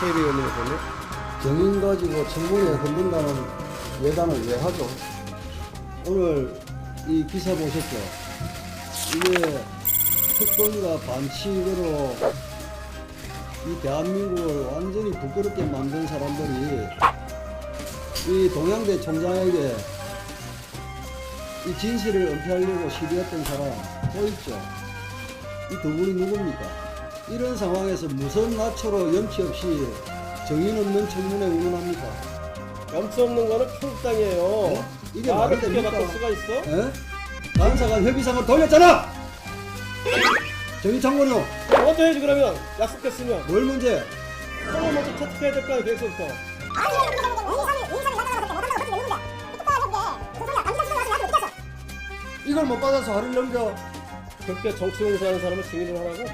KB의원님 보면 정인 가지고 청문회 흔든다는 예단을 왜 하죠? 오늘 이 기사 보셨죠? 이게 특권과 반칙으로 이 대한민국을 완전히 부끄럽게 만든 사람들이 이 동양대 총장에게 이 진실을 은폐하려고 시도했던 사람 보이죠? 이 두 분이 누굽니까? 이런 상황에서 무슨 나초로 염치 없이 정인 없는 청문회 운운합니까? 염치 없는 거는 편집당이에요. 네? 이게 말이 됩니까? 바꿀 수가 있어? 예? 간사가 협의상을 돌렸잖아! 정인 장관요, 먼저 해야지 그러면 약속했으면 뭘 문제? 서로 먼저 채택해야 될 거 아니야 계획서부터. 이걸 못 받아서 하루 넘겨. 그렇게 정치 공세하는 사람을 증인을 하라고?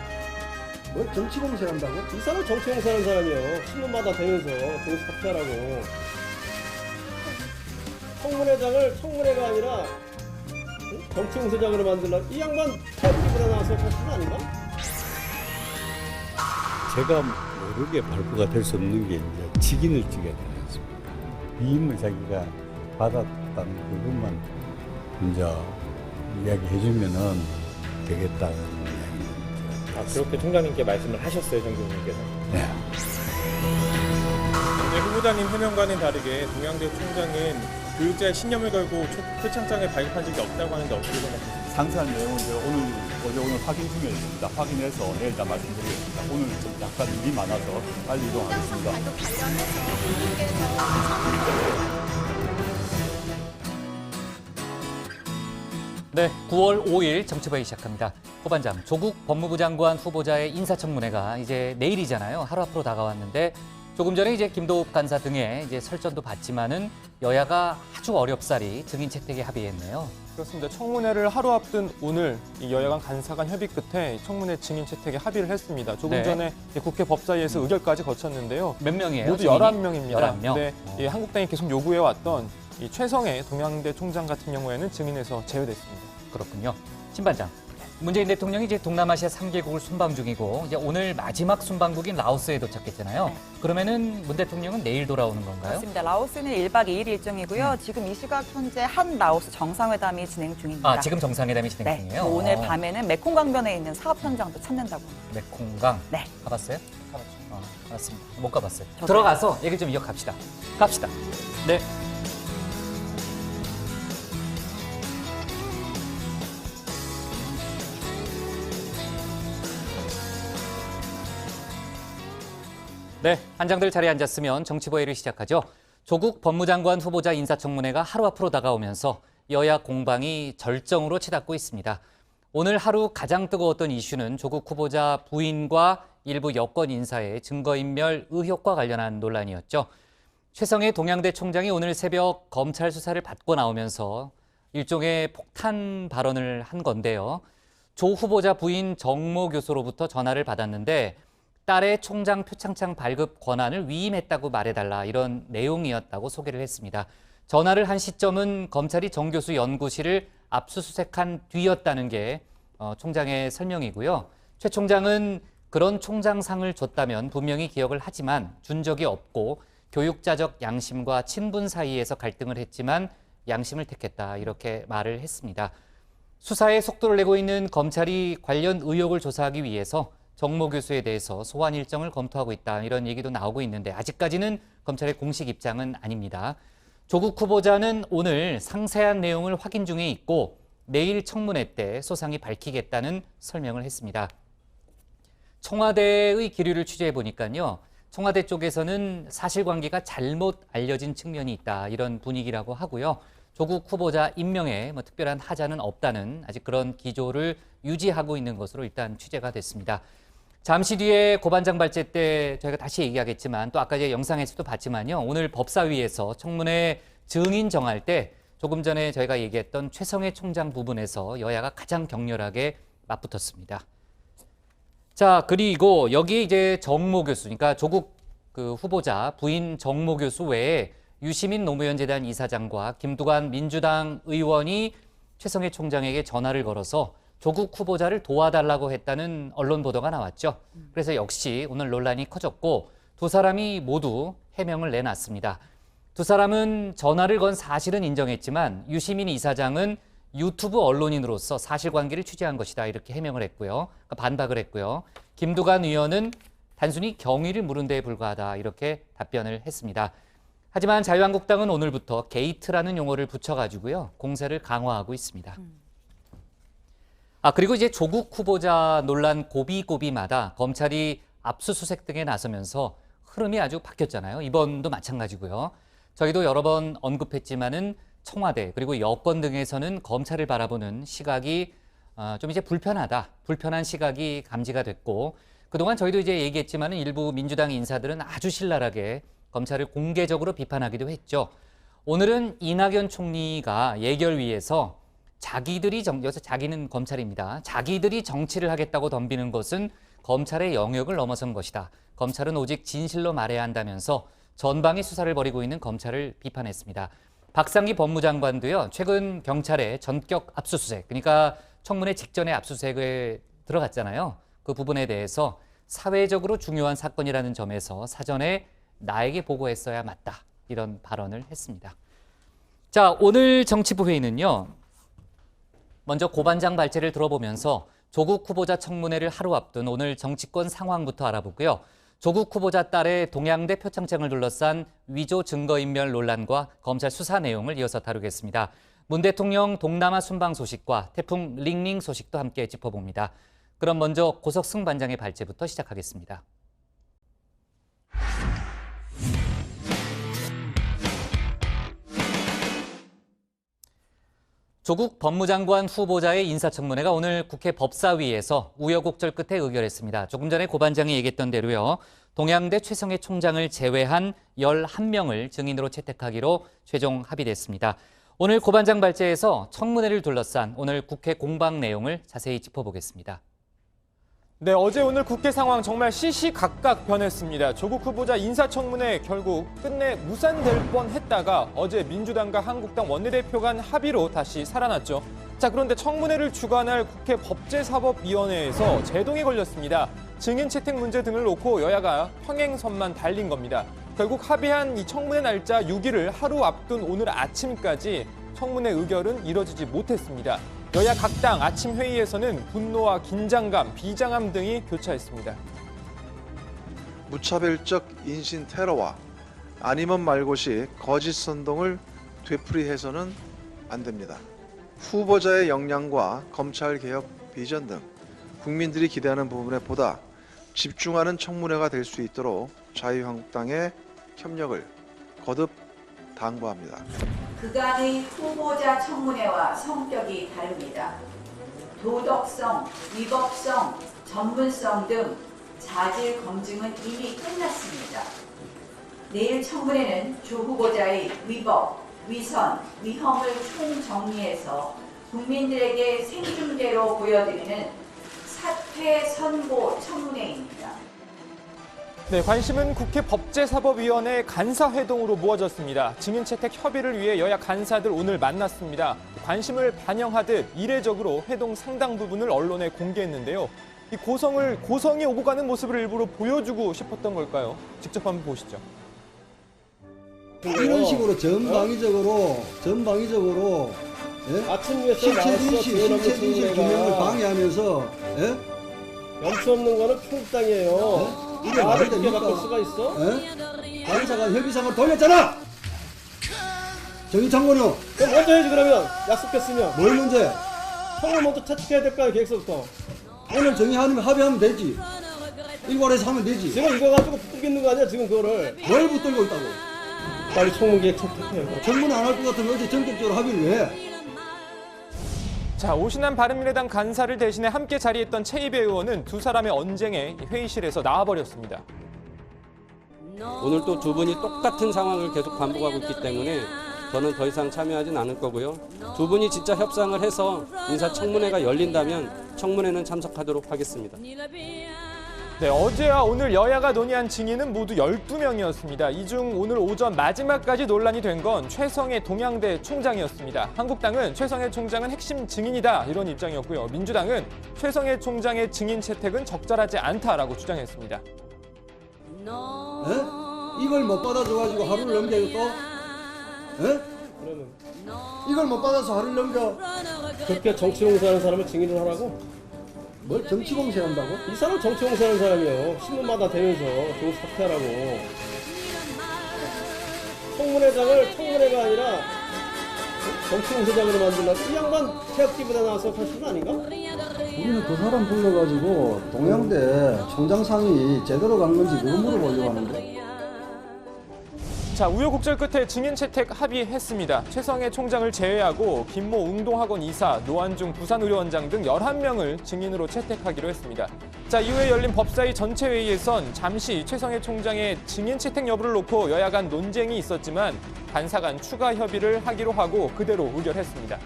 뭘 정치 공세한다고? 이 사람은 정치 공세하는 사람이에요. 신문마다 되면서 정치 박탈하고. 청문회장을 청문회가 아니라 응? 정치 공세장으로 만들라. 이 양반 태블릿으로 나와서 하신 거 아닌가? 제가 모르게 발부가 될 수 없는 게 이제 직인을 지겠다는 했습니다. 위임을 자기가 받았다는 그것만 이제 이야기해주면은 되겠다는 이야기입니다. 아, 그렇게 총장님께 말씀을 하셨어요, 정교수님께서? 네. 네, 후보자님 해명과는 다르게 동양대 총장은 교육자의 신념을 걸고 표창장을 발급한 적이 없다고 하는데 어떻게 생각하세요? 상세한 내용은 제가 오늘 확인 중에 있습니다. 확인해서 내일 다 말씀드리겠습니다. 오늘 좀 약간 일이 많아서 빨리 이동하겠습니다. 네, 9월 5일 정치부회 시작합니다. 후반장 조국 법무부 장관 후보자의 인사청문회가 이제 내일이잖아요. 하루 앞으로 다가왔는데 조금 전에 이제 김도읍 간사 등의 이제 설전도 봤지만은 여야가 아주 어렵사리 증인 채택에 합의했네요. 그렇습니다. 청문회를 하루 앞둔 오늘 이 여야 간 간사 간 협의 끝에 청문회 증인 채택에 합의를 했습니다. 조금 네. 전에 국회 법사위에서 의결까지 거쳤는데요. 몇 명이에요? 모두 증인이? 11명입니다. 11명? 네, 이 한국당이 계속 요구해왔던 이 최성해 동양대 총장 같은 경우에는 증인에서 제외됐습니다. 그렇군요. 신반장, 문재인 대통령이 이제 동남아시아 3개국을 순방 중이고 이제 오늘 마지막 순방국인 라오스에 도착했잖아요. 네. 그러면은 문 대통령은 내일 돌아오는 건가요? 맞습니다. 라오스는 1박 2일 일정이고요. 지금 이 시각 현재 한 라오스 정상회담이 진행 중입니다. 아, 지금 정상회담이 진행 네. 중이에요? 오늘 밤에는 메콩강변에 있는 사업 현장도 찾는다고 합니다. 메콩강. 네. 가봤어요? 가봤죠. 알았습니다. 못 가봤어요. 저도요. 들어가서 얘기 좀 이어갑시다. 갑시다. 네. 네, 한장들 자리에 앉았으면 정치보회를 시작하죠. 조국 법무장관 후보자 인사청문회가 하루 앞으로 다가오면서 여야 공방이 절정으로 치닫고 있습니다. 오늘 하루 가장 뜨거웠던 이슈는 조국 후보자 부인과 일부 여권 인사의 증거인멸 의혹과 관련한 논란이었죠. 최성해 동양대 총장이 오늘 새벽 검찰 수사를 받고 나오면서 일종의 폭탄 발언을 한 건데요. 조 후보자 부인 정모 교수로부터 전화를 받았는데 딸의 총장 표창장 발급 권한을 위임했다고 말해달라 이런 내용이었다고 소개를 했습니다. 전화를 한 시점은 검찰이 정 교수 연구실을 압수수색한 뒤였다는 게 총장의 설명이고요. 최 총장은 그런 총장상을 줬다면 분명히 기억을 하지만 준 적이 없고 교육자적 양심과 친분 사이에서 갈등을 했지만 양심을 택했다 이렇게 말을 했습니다. 수사에 속도를 내고 있는 검찰이 관련 의혹을 조사하기 위해서 정모 교수에 대해서 소환 일정을 검토하고 있다 이런 얘기도 나오고 있는데 아직까지는 검찰의 공식 입장은 아닙니다. 조국 후보자는 오늘 상세한 내용을 확인 중에 있고 내일 청문회 때 소상히 밝히겠다는 설명을 했습니다. 청와대의 기류를 취재해 보니까요. 청와대 쪽에서는 사실관계가 잘못 알려진 측면이 있다 이런 분위기라고 하고요. 조국 후보자 임명에 특별한 하자는 없다는 아직 그런 기조를 유지하고 있는 것으로 일단 취재가 됐습니다. 잠시 뒤에 고반장 발제 때 저희가 다시 얘기하겠지만 또 아까 제 영상에서도 봤지만요. 오늘 법사위에서 청문회 증인 정할 때 조금 전에 저희가 얘기했던 최성해 총장 부분에서 여야가 가장 격렬하게 맞붙었습니다. 자, 그리고 여기 이제 정모 교수, 그러니까 조국 후보자 부인 정모 교수 외에 유시민 노무현 재단 이사장과 김두관 민주당 의원이 최성해 총장에게 전화를 걸어서 조국 후보자를 도와달라고 했다는 언론 보도가 나왔죠. 그래서 역시 오늘 논란이 커졌고 두 사람이 모두 해명을 내놨습니다. 두 사람은 전화를 건 사실은 인정했지만 유시민 이사장은 유튜브 언론인으로서 사실관계를 취재한 것이다 이렇게 해명을 했고요. 반박을 했고요. 김두관 의원은 단순히 경위를 물은 데에 불과하다 이렇게 답변을 했습니다. 하지만 자유한국당은 오늘부터 게이트라는 용어를 붙여가지고요. 공세를 강화하고 있습니다. 그리고 이제 조국 후보자 논란 고비고비마다 검찰이 압수수색 등에 나서면서 흐름이 아주 바뀌었잖아요. 이번도 마찬가지고요. 저희도 여러 번 언급했지만은 청와대 그리고 여권 등에서는 검찰을 바라보는 시각이 좀 이제 불편한 시각이 감지가 됐고 그동안 저희도 이제 얘기했지만은 일부 민주당 인사들은 아주 신랄하게 검찰을 공개적으로 비판하기도 했죠. 오늘은 이낙연 총리가 예결위에서 여기서 자기는 검찰입니다. 자기들이 정치를 하겠다고 덤비는 것은 검찰의 영역을 넘어선 것이다. 검찰은 오직 진실로 말해야 한다면서 전방위 수사를 벌이고 있는 검찰을 비판했습니다. 박상기 법무장관도요. 최근 경찰의 전격 압수수색, 그러니까 청문회 직전에 압수수색에 들어갔잖아요. 그 부분에 대해서 사회적으로 중요한 사건이라는 점에서 사전에 나에게 보고했어야 맞다. 이런 발언을 했습니다. 자, 오늘 정치부 회의는요. 먼저 고반장 발제를 들어보면서 조국 후보자 청문회를 하루 앞둔 오늘 정치권 상황부터 알아보고요. 조국 후보자 딸의 동양대 표창장을 둘러싼 위조 증거인멸 논란과 검찰 수사 내용을 이어서 다루겠습니다. 문 대통령 동남아 순방 소식과 태풍 링링 소식도 함께 짚어봅니다. 그럼 먼저 고석승 반장의 발제부터 시작하겠습니다. 조국 법무장관 후보자의 인사청문회가 오늘 국회 법사위에서 우여곡절 끝에 의결했습니다. 조금 전에 고 반장이 얘기했던 대로요. 동양대 최성해 총장을 제외한 11명을 증인으로 채택하기로 최종 합의됐습니다. 오늘 고 반장 발제에서 청문회를 둘러싼 오늘 국회 공방 내용을 자세히 짚어보겠습니다. 네, 어제 오늘 국회 상황 정말 시시각각 변했습니다. 조국 후보자 인사청문회 결국 끝내 무산될 뻔했다가 어제 민주당과 한국당 원내대표 간 합의로 다시 살아났죠. 자, 그런데 청문회를 주관할 국회 법제사법위원회에서 제동이 걸렸습니다. 증인 채택 문제 등을 놓고 여야가 평행선만 달린 겁니다. 결국 합의한 이 청문회 날짜 6일을 하루 앞둔 오늘 아침까지 청문회 의결은 이뤄지지 못했습니다. 여야 각 당 아침 회의에서는 분노와 긴장감, 비장함 등이 교차했습니다. 무차별적 인신 테러와 아니면 말고시 거짓 선동을 되풀이해서는 안 됩니다. 후보자의 역량과 검찰 개혁 비전 등 국민들이 기대하는 부분에 보다 집중하는 청문회가 될 수 있도록 자유한국당의 협력을 거듭 당부합니다. 그간의 후보자 청문회와 성격이 다릅니다. 도덕성, 위법성, 전문성 등 자질 검증은 이미 끝났습니다. 내일 청문회는 조 후보자의 위법, 위선, 위험을 총정리해서 국민들에게 생중계로 보여드리는 사퇴 선고 청문회입니다. 네, 관심은 국회 법제사법위원회 간사회동으로 모아졌습니다. 증인 채택 협의를 위해 여야 간사들 오늘 만났습니다. 관심을 반영하듯 이례적으로 회동 상당 부분을 언론에 공개했는데요. 이 고성이 오고 가는 모습을 일부러 보여주고 싶었던 걸까요? 직접 한번 보시죠. 이런 식으로 전방위적으로 아침 뉴스에 실체 인식 규명을 방해하면서 염치 없는 거는 평국당이에요. 이게 말이 그렇게 됩니까? 바꿀 수가 있어? 간사가 협의상을 돌렸잖아. 정의창고는 그럼 먼저 해야지. 그러면 약속했으면 뭘 문제? 형을 먼저 채택해야 될 거야. 계획서부터. 오늘 합의하면 되지. 일괄해서 하면 되지. 지금 이거 가지고 붙들고 있는 거 아니야? 지금 그거를 뭘 붙들고 있다고? 빨리 청문계획 채택해. 청문회 안 할 것 같으면 어제 전격적으로 합의를 왜 해? 자, 오신환 바른미래당 간사를 대신해 함께 자리했던 최이배 의원은 두 사람의 언쟁에 회의실에서 나와버렸습니다. 오늘 또 두 분이 똑같은 상황을 계속 반복하고 있기 때문에 저는 더 이상 참여하진 않을 거고요. 두 분이 진짜 협상을 해서 인사청문회가 열린다면 청문회는 참석하도록 하겠습니다. 네, 어제와 오늘 여야가 논의한 증인은 모두 12명이었습니다. 이 중 오늘 오전 마지막까지 논란이 된 건 최성해 동양대 총장이었습니다. 한국당은 최성해 총장은 핵심 증인이다 이런 입장이었고요. 민주당은 최성해 총장의 증인 채택은 적절하지 않다라고 주장했습니다. 에? 이걸 못 받아줘가지고 하루를 넘겨요 또? 에? 그러면 이걸 못 받아서 하루를 넘겨? 그렇게 정치 공세하는 사람을 증인을 하라고? 뭘 정치 공세한다고? 이 사람 정치 공세하는 사람이요. 신문마다 되면서 조국 사퇴하라고. 청문회장을 청문회가 아니라 정치 공세장으로 만들려고 이 양반 태극기보다 나와서 하신 거 아닌가? 우리는 그 사람 불러가지고 동양대 총장상이 제대로 간 건지 그거 물어보려고 하는데. 자, 우여곡절 끝에 증인 채택 합의했습니다. 최성해 총장을 제외하고 김모 웅동학원 이사, 노한중 부산의료원장 등 11명을 증인으로 채택하기로 했습니다. 자, 이후에 열린 법사위 전체 회의에선 잠시 최성해 총장의 증인 채택 여부를 놓고 여야 간 논쟁이 있었지만 간사 간 추가 협의를 하기로 하고 그대로 의결했습니다.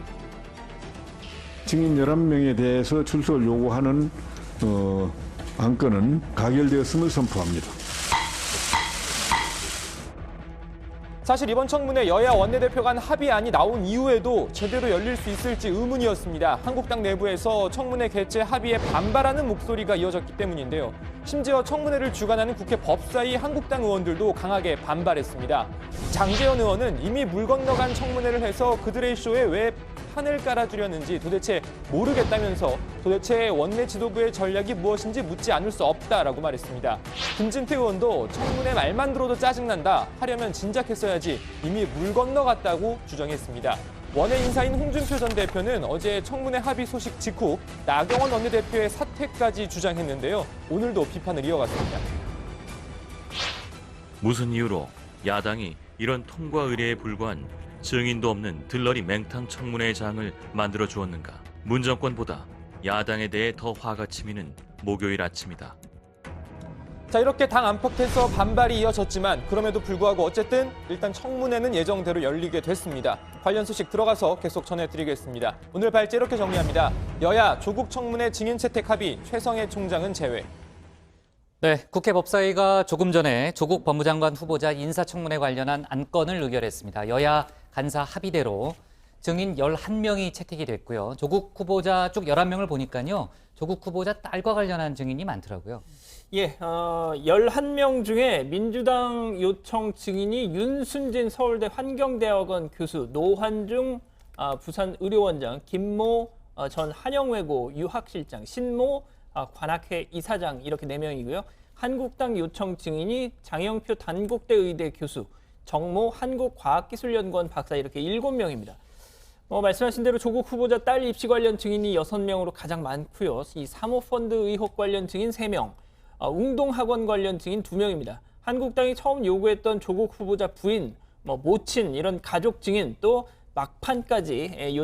증인 11명에 대해서 출석을 요구하는 안건은 가결되었음을 선포합니다. 사실 이번 청문회 여야 원내대표 간 합의안이 나온 이후에도 제대로 열릴 수 있을지 의문이었습니다. 한국당 내부에서 청문회 개최 합의에 반발하는 목소리가 이어졌기 때문인데요. 심지어 청문회를 주관하는 국회 법사위 한국당 의원들도 강하게 반발했습니다. 장제원 의원은 이미 물 건너간 청문회를 해서 그들의 쇼에 왜 판을 깔아주려는지 도대체 모르겠다면서 도대체 원내 지도부의 전략이 무엇인지 묻지 않을 수 없다라고 말했습니다. 김진태 의원도 청문회 말만 들어도 짜증난다. 하려면 진작했어야지 이미 물 건너갔다고 주장했습니다. 원외 인사인 홍준표 전 대표는 어제 청문회 합의 소식 직후 나경원 원내대표의 사퇴까지 주장했는데요. 오늘도 비판을 이어갔습니다. 무슨 이유로 야당이 이런 통과 의례에 불과한 증인도 없는 들러리 맹탕 청문회장을 만들어 주었는가? 문 정권보다 야당에 대해 더 화가 치미는 목요일 아침이다. 자, 이렇게 당 안팎에서 반발이 이어졌지만 그럼에도 불구하고 어쨌든 일단 청문회는 예정대로 열리게 됐습니다. 관련 소식 들어가서 계속 전해드리겠습니다. 오늘 발제 이렇게 정리합니다. 여야 조국 청문회 증인 채택 합의, 최성해 총장은 제외. 네, 국회 법사위가 조금 전에 조국 법무장관 후보자 인사청문회 관련한 안건을 의결했습니다. 여야 간사 합의대로 증인 11명이 채택이 됐고요. 조국 후보자 쪽 11명을 보니까요. 조국 후보자 딸과 관련한 증인이 많더라고요. 예, 11명 중에 민주당 요청 증인이 윤순진 서울대 환경대학원 교수, 노환중 부산의료원장, 김모 전 한영외고 유학실장, 신모 관악회 이사장 이렇게 4명이고요. 한국당 요청 증인이 장영표 단국대 의대 교수, 정모 한국과학기술연구원 박사 이렇게 7명입니다. 말씀하신 대로 조국 후보자 딸 입시 관련 증인이 6명으로 가장 많고요. 이 사모펀드 의혹 관련 증인 3명, 웅동학원 관련 증인 2명입니다. 한국당이 처음 요구했던 조국 후보자 부인, 모친 이런 가족 증인 또 막판까지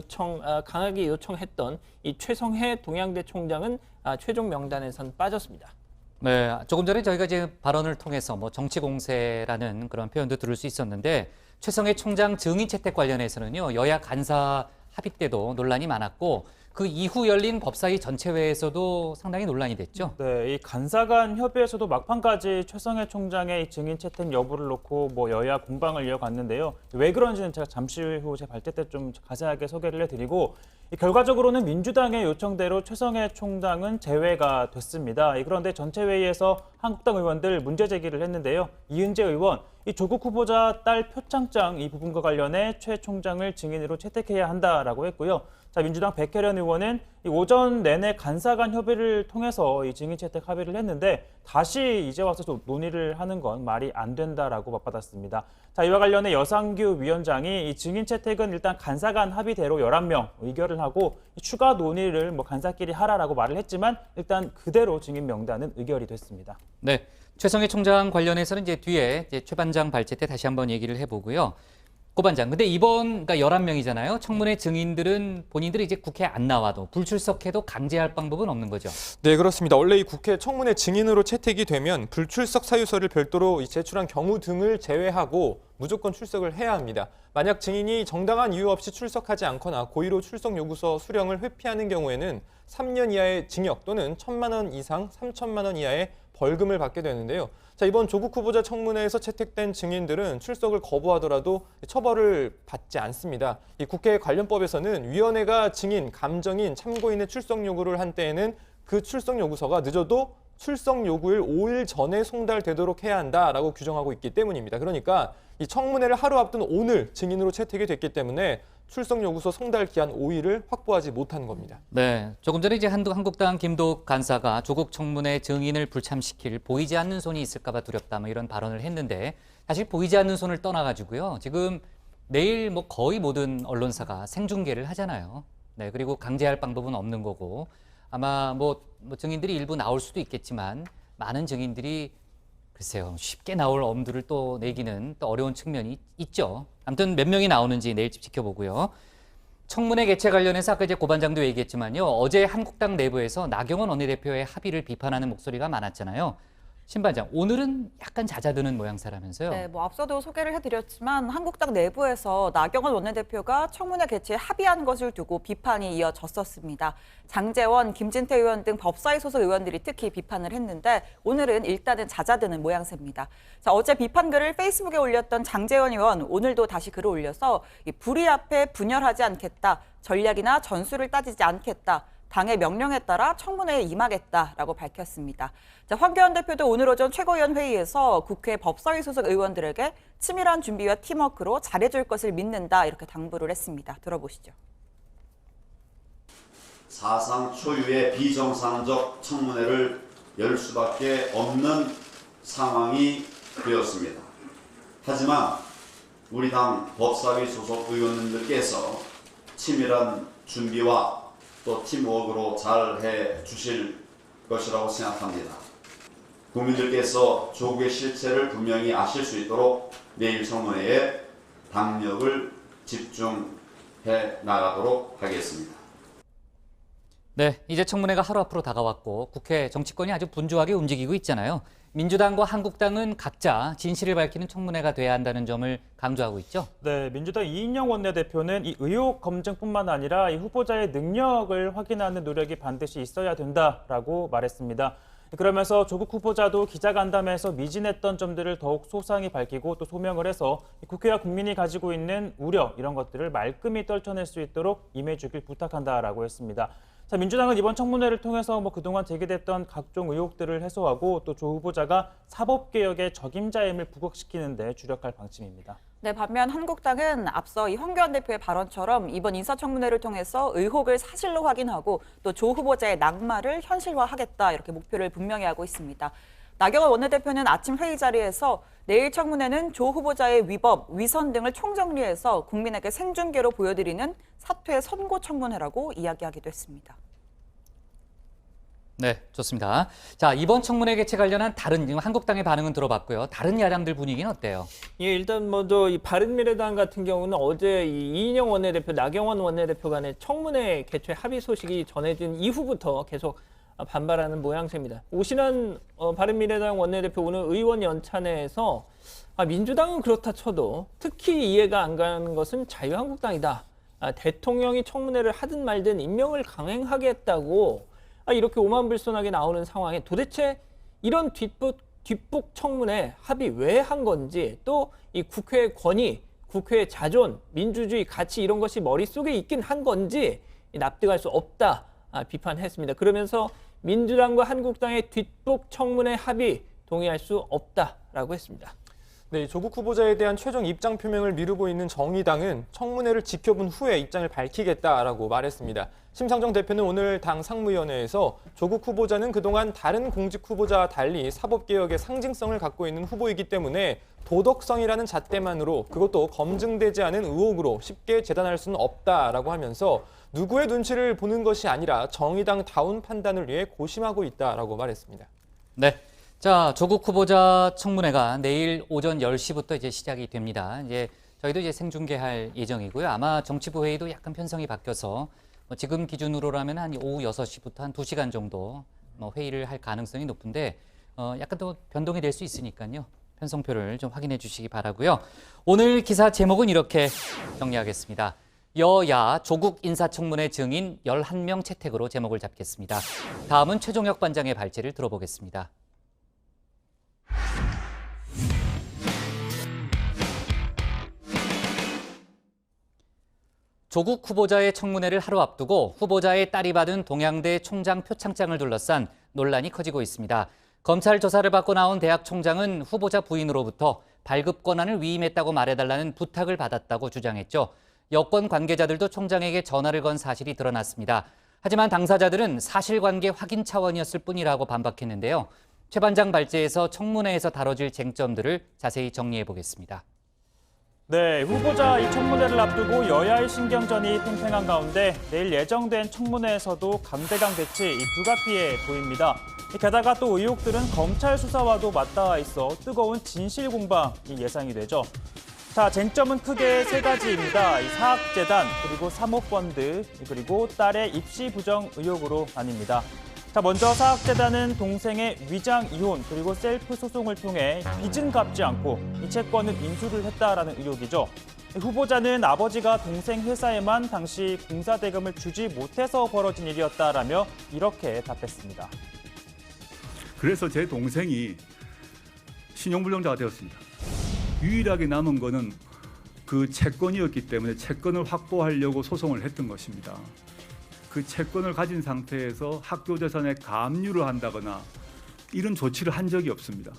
강하게 요청했던 이 최성해 동양대 총장은 최종 명단에선 빠졌습니다. 네, 조금 전에 저희가 이제 발언을 통해서 정치 공세라는 그런 표현도 들을 수 있었는데 최성해 총장 증인 채택 관련해서는요. 여야 간사 합의 때도 논란이 많았고 그 이후 열린 법사위 전체회에서도 상당히 논란이 됐죠. 네, 이 간사 간 협의에서도 막판까지 최성해 총장의 증인 채택 여부를 놓고 여야 공방을 이어갔는데요. 왜 그런지는 제가 잠시 후 제 발제 때 좀 자세하게 소개를 해드리고 결과적으로는 민주당의 요청대로 최성해 총장은 제외가 됐습니다. 그런데 전체 회의에서 한국당 의원들 문제 제기를 했는데요. 이은재 의원, 이 조국 후보자 딸 표창장 이 부분과 관련해 최 총장을 증인으로 채택해야 한다라고 했고요. 자, 민주당 백혜련 의원은 이 오전 내내 간사 간 협의를 통해서 이 증인 채택 합의를 했는데 다시 이제 와서 또 논의를 하는 건 말이 안 된다라고 맞받았습니다. 자, 이와 관련해 여상규 위원장이 이 증인 채택은 일단 간사 간 합의대로 11명 의결을 하고 추가 논의를 간사끼리 하라라고 말을 했지만 일단 그대로 증인 명단은 의결이 됐습니다. 네, 최성해 총장 관련해서는 이제 뒤에 최 반장 발제 때 다시 한번 얘기를 해보고요. 고 반장, 근데 이번 11명이잖아요. 청문회 증인들은 본인들이 이제 국회에 안 나와도 불출석해도 강제할 방법은 없는 거죠. 네, 그렇습니다. 원래 이 국회 청문회 증인으로 채택이 되면 불출석 사유서를 별도로 제출한 경우 등을 제외하고 무조건 출석을 해야 합니다. 만약 증인이 정당한 이유 없이 출석하지 않거나 고의로 출석 요구서 수령을 회피하는 경우에는 3년 이하의 징역 또는 1,000만 원 이상 3천만 원 이하의 벌금을 받게 되는데요. 자, 이번 조국 후보자 청문회에서 채택된 증인들은 출석을 거부하더라도 처벌을 받지 않습니다. 이 국회 관련법에서는 위원회가 증인, 감정인, 참고인의 출석 요구를 한 때에는 그 출석 요구서가 늦어도 출석 요구일 5일 전에 송달되도록 해야 한다라고 규정하고 있기 때문입니다. 그러니까 이 청문회를 하루 앞둔 오늘 증인으로 채택이 됐기 때문에 출석 요구서 송달 기한 5일을 확보하지 못한 겁니다. 네, 조금 전에 이제 한국당 김도욱 간사가 조국 청문회 증인을 불참시킬 보이지 않는 손이 있을까 봐 두렵다 뭐 이런 발언을 했는데 사실 보이지 않는 손을 떠나가지고요. 지금 내일 뭐 거의 모든 언론사가 생중계를 하잖아요. 네, 그리고 강제할 방법은 없는 거고 아마 뭐 증인들이 일부 나올 수도 있겠지만 많은 증인들이 글쎄요, 쉽게 나올 엄두를 또 내기는 또 어려운 측면이 있죠. 아무튼 몇 명이 나오는지 내일 지켜보고요. 청문회 개최 관련해서 아까 이제 고반장도 얘기했지만요. 어제 한국당 내부에서 나경원 원내대표의 합의를 비판하는 목소리가 많았잖아요. 신 반장, 오늘은 약간 잦아드는 모양새라면서요. 네, 뭐 앞서도 소개를 해드렸지만 한국당 내부에서 나경원 원내대표가 청문회 개최에 합의한 것을 두고 비판이 이어졌었습니다. 장제원, 김진태 의원 등 법사위 소속 의원들이 특히 비판을 했는데 오늘은 일단은 잦아드는 모양새입니다. 자, 어제 비판글을 페이스북에 올렸던 장제원 의원 오늘도 다시 글을 올려서 불의 앞에 분열하지 않겠다, 전략이나 전술을 따지지 않겠다, 당의 명령에 따라 청문회에 임하겠다라고 밝혔습니다. 자, 황교안 대표도 오늘 오전 최고위원 회의에서 국회 법사위 소속 의원들에게 치밀한 준비와 팀워크로 잘해줄 것을 믿는다 이렇게 당부를 했습니다. 들어보시죠. 사상 초유의 비정상적 청문회를 열 수밖에 없는 상황이 되었습니다. 하지만 우리 당 법사위 소속 의원님들께서 치밀한 준비와 또 팀워크로 잘 해 주실 것이라고 생각합니다. 국민들께서 조국의 실체를 분명히 아실 수 있도록 내일 청문회에 당력을 집중해 나가도록 하겠습니다. 네, 이제 청문회가 하루 앞으로 다가왔고 국회 정치권이 아주 분주하게 움직이고 있잖아요. 민주당과 한국당은 각자 진실을 밝히는 청문회가 돼야 한다는 점을 강조하고 있죠. 네, 민주당 이인영 원내대표는 이 의혹 검증뿐만 아니라 이 후보자의 능력을 확인하는 노력이 반드시 있어야 된다라고 말했습니다. 그러면서 조국 후보자도 기자간담회에서 미진했던 점들을 더욱 소상히 밝히고 또 소명을 해서 국회와 국민이 가지고 있는 우려 이런 것들을 말끔히 떨쳐낼 수 있도록 임해주길 부탁한다라고 했습니다. 자, 민주당은 이번 청문회를 통해서 그동안 제기됐던 각종 의혹들을 해소하고 또 조 후보자가 사법개혁의 적임자임을 부각시키는 데 주력할 방침입니다. 네, 반면 한국당은 앞서 이 황교안 대표의 발언처럼 이번 인사청문회를 통해서 의혹을 사실로 확인하고 또 조 후보자의 낙마를 현실화하겠다 이렇게 목표를 분명히 하고 있습니다. 나경원 원내대표는 아침 회의 자리에서 내일 청문회는 조 후보자의 위법, 위선 등을 총정리해서 국민에게 생중계로 보여드리는 사퇴 선고 청문회라고 이야기하기도 했습니다. 네, 좋습니다. 자, 이번 청문회 개최 관련한 다른 한국당의 반응은 들어봤고요. 다른 야당들 분위기는 어때요? 예, 일단 먼저 이 바른미래당 같은 경우는 어제 이 이인영 원내대표, 나경원 원내대표 간의 청문회 개최 합의 소식이 전해진 이후부터 계속 반발하는 모양새입니다. 오신환 바른미래당 원내대표 오늘 의원 연찬회에서 민주당은 그렇다 쳐도 특히 이해가 안 가는 것은 자유한국당이다. 대통령이 청문회를 하든 말든 임명을 강행하겠다고 이렇게 오만불손하게 나오는 상황에 도대체 이런 뒷북 청문회 합의 왜 한 건지 또 이 국회의 권위, 국회의 자존, 민주주의 가치 이런 것이 머릿속에 있긴 한 건지 납득할 수 없다 비판했습니다. 그러면서 민주당과 한국당의 뒷북 청문회 합의 동의할 수 없다라고 했습니다. 네, 조국 후보자에 대한 최종 입장 표명을 미루고 있는 정의당은 청문회를 지켜본 후에 입장을 밝히겠다라고 말했습니다. 심상정 대표는 오늘 당 상무위원회에서 조국 후보자는 그동안 다른 공직 후보자와 달리 사법개혁의 상징성을 갖고 있는 후보이기 때문에 도덕성이라는 잣대만으로 그것도 검증되지 않은 의혹으로 쉽게 재단할 수는 없다라고 하면서 누구의 눈치를 보는 것이 아니라 정의당다운 판단을 위해 고심하고 있다라고 말했습니다. 네. 자, 조국 후보자 청문회가 내일 오전 10시부터 이제 시작이 됩니다. 이제 저희도 이제 생중계할 예정이고요. 아마 정치부 회의도 약간 편성이 바뀌어서 지금 기준으로라면 한 오후 6시부터 한 2시간 정도 회의를 할 가능성이 높은데 약간 또 변동이 될 수 있으니까요. 편성표를 좀 확인해 주시기 바라고요. 오늘 기사 제목은 이렇게 정리하겠습니다. 여야 조국 인사청문회 증인 11명 채택으로 제목을 잡겠습니다. 다음은 최종혁 반장의 발제를 들어보겠습니다. 조국 후보자의 청문회를 하루 앞두고 후보자의 딸이 받은 동양대 총장 표창장을 둘러싼 논란이 커지고 있습니다. 검찰 조사를 받고 나온 대학 총장은 후보자 부인으로부터 발급 권한을 위임했다고 말해달라는 부탁을 받았다고 주장했죠. 여권 관계자들도 총장에게 전화를 건 사실이 드러났습니다. 하지만 당사자들은 사실관계 확인 차원이었을 뿐이라고 반박했는데요. 최 반장 발제에서 청문회에서 다뤄질 쟁점들을 자세히 정리해 보겠습니다. 네, 후보자 이 청문회를 앞두고 여야의 신경전이 팽팽한 가운데 내일 예정된 청문회에서도 강대강 대치 불가피해 보입니다. 게다가 또 의혹들은 검찰 수사와도 맞닿아 있어 뜨거운 진실 공방이 예상이 되죠. 자, 쟁점은 크게 세 가지입니다. 이 사학재단, 그리고 사모펀드, 그리고 딸의 입시 부정 의혹으로 나뉩니다. 자, 먼저 사학재단은 동생의 위장 이혼 그리고 셀프 소송을 통해 빚은 갚지 않고 이 채권을 인수를 했다라는 의혹이죠. 후보자는 아버지가 동생 회사에만 당시 공사 대금을 주지 못해서 벌어진 일이었다라며 이렇게 답했습니다. 그래서 제 동생이 신용불량자가 되었습니다. 유일하게 남은 거는 그 채권이었기 때문에 채권을 확보하려고 소송을 했던 것입니다. 그 채권을 가진 상태에서 학교 재산에 감유를 한다거나 이런 조치를 한 적이 없습니다.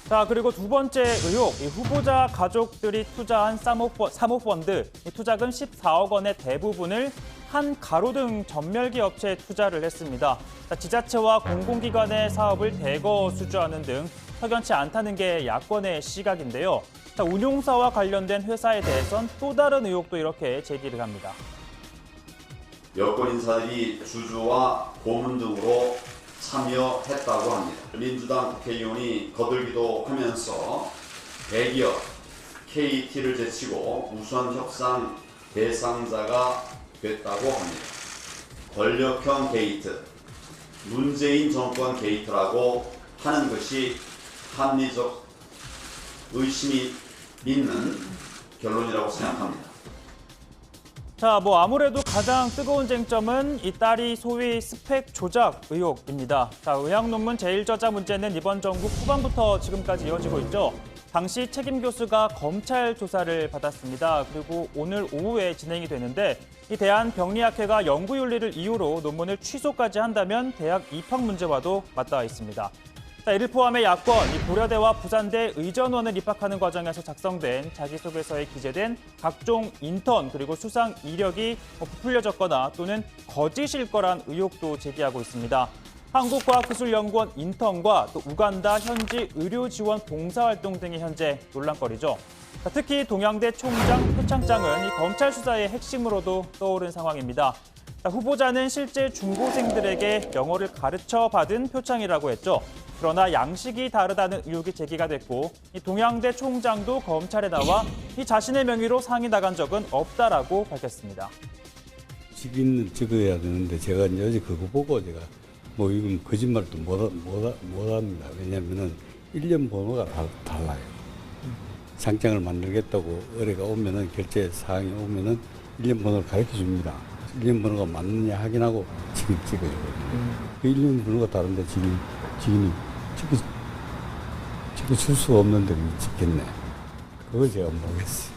자, 그리고 두 번째 의혹, 후보자 가족들이 투자한 사모펀드 투자금 14억 원의 대부분을 한 가로등 전멸기 업체에 투자를 했습니다. 자, 지자체와 공공기관의 사업을 대거 수주하는 등 석연치 않다는 게 야권의 시각인데요. 자, 운용사와 관련된 회사에 대해선 또 다른 의혹도 이렇게 제기를 합니다. 여권 인사들이 주주와 고문 등으로 참여했다고 합니다. 민주당 국회의원이 거들기도 하면서 대기업 KT를 제치고 우선 협상 대상자가 됐다고 합니다. 권력형 게이트, 문재인 정권 게이트라고 하는 것이 합리적 의심이 있는 결론이라고 생각합니다. 자, 아무래도 가장 뜨거운 쟁점은 이 딸이 소위 스펙 조작 의혹입니다. 자, 의학 논문 제일 저자 문제는 이번 정부 후반부터 지금까지 이어지고 있죠. 당시 책임 교수가 검찰 조사를 받았습니다. 그리고 오늘 오후에 진행이 되는데 이 대한병리학회가 연구윤리를 이유로 논문을 취소까지 한다면 대학 입학 문제와도 맞닿아 있습니다. 자, 이를 포함해 야권, 고려대와 부산대 의전원을 입학하는 과정에서 작성된 자기소개서에 기재된 각종 인턴 그리고 수상 이력이 부풀려졌거나 또는 거짓일 거란 의혹도 제기하고 있습니다. 한국과학기술연구원 인턴과 또 우간다 현지 의료지원 봉사활동 등이 현재 논란거리죠. 자, 특히 동양대 총장 표창장은 이 검찰 수사의 핵심으로도 떠오른 상황입니다. 자, 후보자는 실제 중고생들에게 영어를 가르쳐 받은 표창이라고 했죠. 그러나 양식이 다르다는 의혹이 제기가 됐고 이 동양대 총장도 검찰에 나와 이 자신의 명의로 상이 나간 적은 없다라고 밝혔습니다. 직인은 찍어야 되는데 제가 이제 어제 그거 보고 제가 이건 거짓말도 못합니다. 왜냐하면은 1년 번호가 달라요. 상장을 만들겠다고 의뢰가 오면은 결제 사항이 오면은 1년 번호를 가르쳐 줍니다. 1년 번호가 맞느냐 확인하고 직인 찍어요. 그 1년 번호가 다른데 직인이 찍어줄 수가 없는데 찍겠네. 그걸 제가 모르겠어요.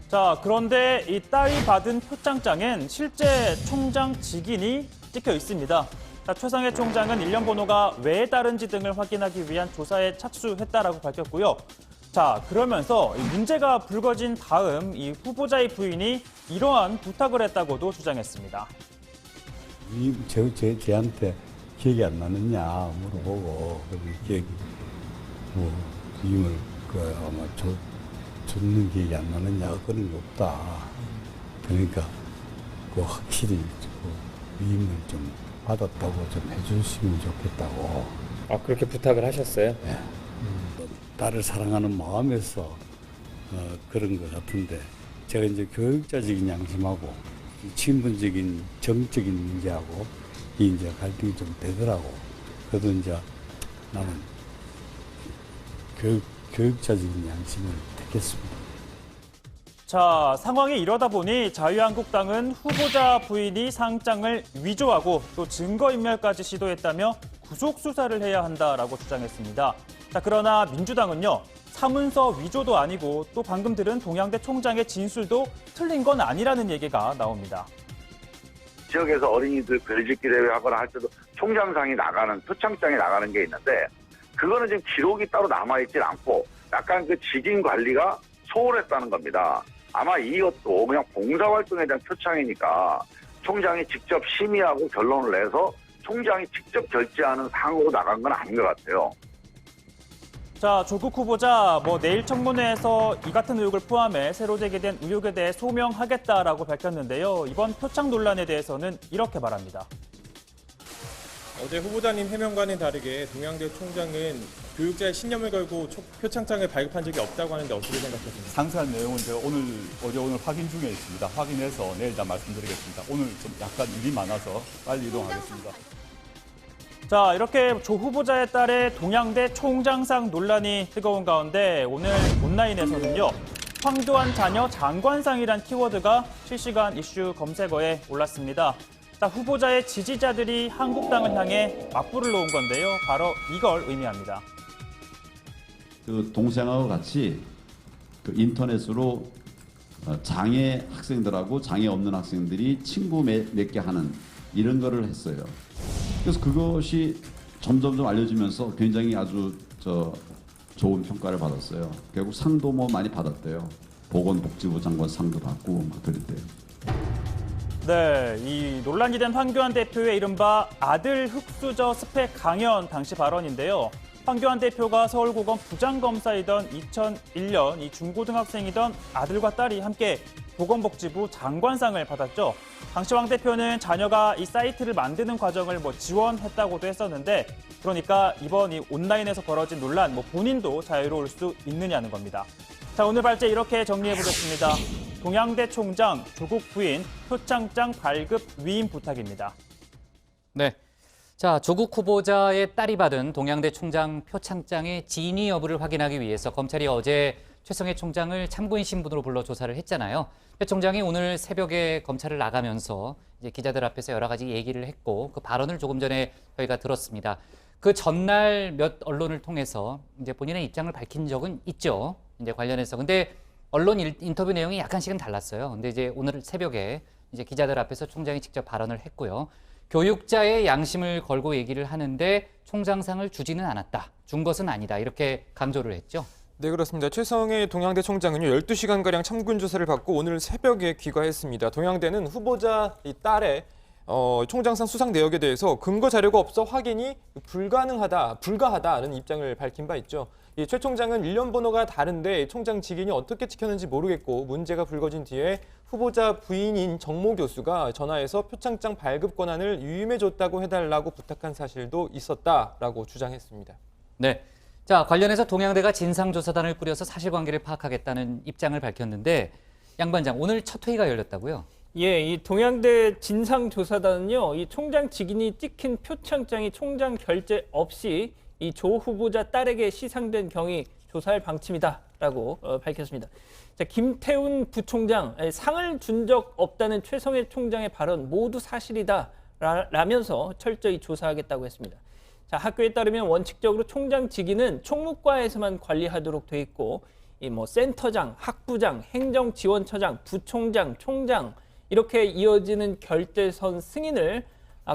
자, 그런데 이 딸이 받은 표창장엔 실제 총장 직인이 찍혀 있습니다. 자, 최상해 총장은 1년 번호가 왜 다른지 등을 확인하기 위한 조사에 착수했다라고 밝혔고요. 자, 그러면서 문제가 불거진 다음 이 후보자의 부인이 이러한 부탁을 했다고도 주장했습니다. 제한테 기억이 안 나느냐 물어보고 기억이 위임을 아마 줬는 기억이 안 나느냐 그런 게 없다. 그러니까 확실히 위임을 좀 받았다고 좀 해주시면 좋겠다고. 아, 그렇게 부탁을 하셨어요? 네. 딸을 사랑하는 마음에서 그런 것 같은데 제가 이제 교육자적인 양심하고 친분적인 정적인 문제하고 이제 갈등이 좀 되더라고. 그래도 이제 나는 교육자적인 양심을 택했습니다. 자, 상황이 이러다 보니 자유한국당은 후보자 부인이 상장을 위조하고 또 증거인멸까지 시도했다며 구속 수사를 해야 한다라고 주장했습니다. 자, 그러나 민주당은요, 사문서 위조도 아니고 또 방금 들은 동양대 총장의 진술도 틀린 건 아니라는 얘기가 나옵니다. 지역에서 어린이들 별짓기 대회 하거나 할 때도 총장상이 나가는, 표창장이 나가는 게 있는데 그거는 지금 기록이 따로 남아있질 않고 약간 그 직인 관리가 소홀했다는 겁니다. 아마 이것도 그냥 봉사활동에 대한 표창이니까 총장이 직접 심의하고 결론을 내서 총장이 직접 결재하는 상으로 나간 건 아닌 것 같아요. 자, 조국 후보자 내일 청문회에서 이 같은 의혹을 포함해 새로 제기된 의혹에 대해 소명하겠다라고 밝혔는데요. 이번 표창 논란에 대해서는 이렇게 말합니다. 어제 후보자님 해명과는 다르게 동양대 총장은 교육자의 신념을 걸고 표창장을 발급한 적이 없다고 하는데 어떻게 생각하십니까? 상세한 내용은 제가 오늘 확인 중에 있습니다. 확인해서 내일 다 말씀드리겠습니다. 오늘 좀 약간 일이 많아서 빨리 이동하겠습니다. 자, 이렇게 조 후보자의 딸의 동양대 총장상 논란이 뜨거운 가운데 오늘 온라인에서는요. 황교안 자녀 장관상이란 키워드가 실시간 이슈 검색어에 올랐습니다. 자, 후보자의 지지자들이 한국당을 향해 맞불을 놓은 건데요. 바로 이걸 의미합니다. 그 동생하고 같이 그 인터넷으로 장애 학생들하고 장애 없는 학생들이 친구 맺게 하는 이런 거를 했어요. 그래서 그것이 점점 알려지면서 굉장히 아주 좋은 평가를 받았어요. 결국 상도 많이 받았대요. 보건복지부 장관 상도 받고 막 그랬대요. 네, 이 논란이 된 황교안 대표의 이른바 아들 흑수저 스펙 강연 당시 발언인데요. 황교안 대표가 서울고검 부장검사이던 2001년 이 중고등학생이던 아들과 딸이 함께 보건복지부 장관상을 받았죠. 당시 황 대표는 자녀가 이 사이트를 만드는 과정을 지원했다고도 했었는데 그러니까 이번 이 온라인에서 벌어진 논란 본인도 자유로울 수 있느냐는 겁니다. 자, 오늘 발제 이렇게 정리해보겠습니다. 동양대 총장 조국 부인 표창장 발급 위임 부탁입니다. 네. 자, 조국 후보자의 딸이 받은 동양대 총장 표창장의 진위 여부를 확인하기 위해서 검찰이 어제 최성해 총장을 참고인 신분으로 불러 조사를 했잖아요. 최 총장이 오늘 새벽에 검찰을 나가면서 이제 기자들 앞에서 여러 가지 얘기를 했고 그 발언을 조금 전에 저희가 들었습니다. 그 전날 몇 언론을 통해서 이제 본인의 입장을 밝힌 적은 있죠. 이제 관련해서. 근데 언론 인터뷰 내용이 약간씩은 달랐어요. 근데 이제 오늘 새벽에 이제 기자들 앞에서 총장이 직접 발언을 했고요. 교육자의 양심을 걸고 얘기를 하는데 총장상을 주지는 않았다. 준 것은 아니다. 이렇게 강조를 했죠. 네, 그렇습니다. 최성해 동양대 총장은요 12시간가량 참고인 조사를 받고 오늘 새벽에 귀가했습니다. 동양대는 후보자 이 딸의 총장상 수상 내역에 대해서 근거 자료가 없어 확인이 불가하다는 입장을 밝힌 바 있죠. 이 최 총장은 일련 번호가 다른데 총장 직인이 어떻게 찍혔는지 모르겠고 문제가 불거진 뒤에 후보자 부인인 정모 교수가 전화해서 표창장 발급 권한을 유임해줬다고 해달라고 부탁한 사실도 있었다라고 주장했습니다. 네. 자, 관련해서 동양대가 진상조사단을 꾸려서 사실관계를 파악하겠다는 입장을 밝혔는데 양 반장, 오늘 첫 회의가 열렸다고요? 예, 이 동양대 진상조사단은요, 이 총장 직인이 찍힌 표창장이 총장 결재 없이 이 조 후보자 딸에게 시상된 경위 조사할 방침이다라고 밝혔습니다. 자, 김태훈 부총장, 상을 준 적 없다는 최성해 총장의 발언 모두 사실이다라면서 철저히 조사하겠다고 했습니다. 자, 학교에 따르면 원칙적으로 총장 직위는 총무과에서만 관리하도록 돼 있고 이 센터장, 학부장, 행정지원처장, 부총장, 총장 이렇게 이어지는 결재선 승인을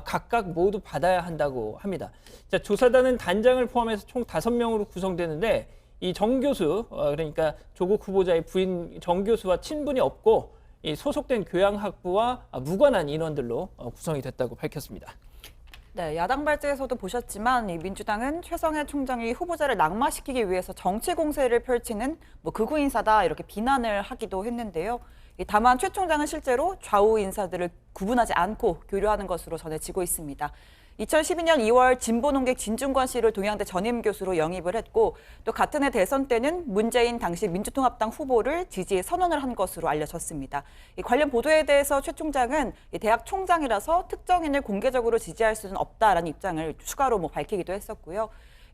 각각 모두 받아야 한다고 합니다. 자, 조사단은 단장을 포함해서 총 5명으로 구성되는데 이 정 교수, 그러니까 조국 후보자의 부인 정 교수와 친분이 없고 이 소속된 교양학부와 무관한 인원들로 구성이 됐다고 밝혔습니다. 네, 야당 발제에서도 보셨지만 이 민주당은 최성해 총장이 후보자를 낙마시키기 위해서 정치 공세를 펼치는 극우 인사다 이렇게 비난을 하기도 했는데요. 다만 최 총장은 실제로 좌우 인사들을 구분하지 않고 교류하는 것으로 전해지고 있습니다. 2012년 2월 진보농객 진중권 씨를 동양대 전임 교수로 영입을 했고 또 같은 해 대선 때는 문재인 당시 민주통합당 후보를 지지 선언을 한 것으로 알려졌습니다. 이 관련 보도에 대해서 최 총장은 대학 총장이라서 특정인을 공개적으로 지지할 수는 없다라는 입장을 추가로 밝히기도 했었고요.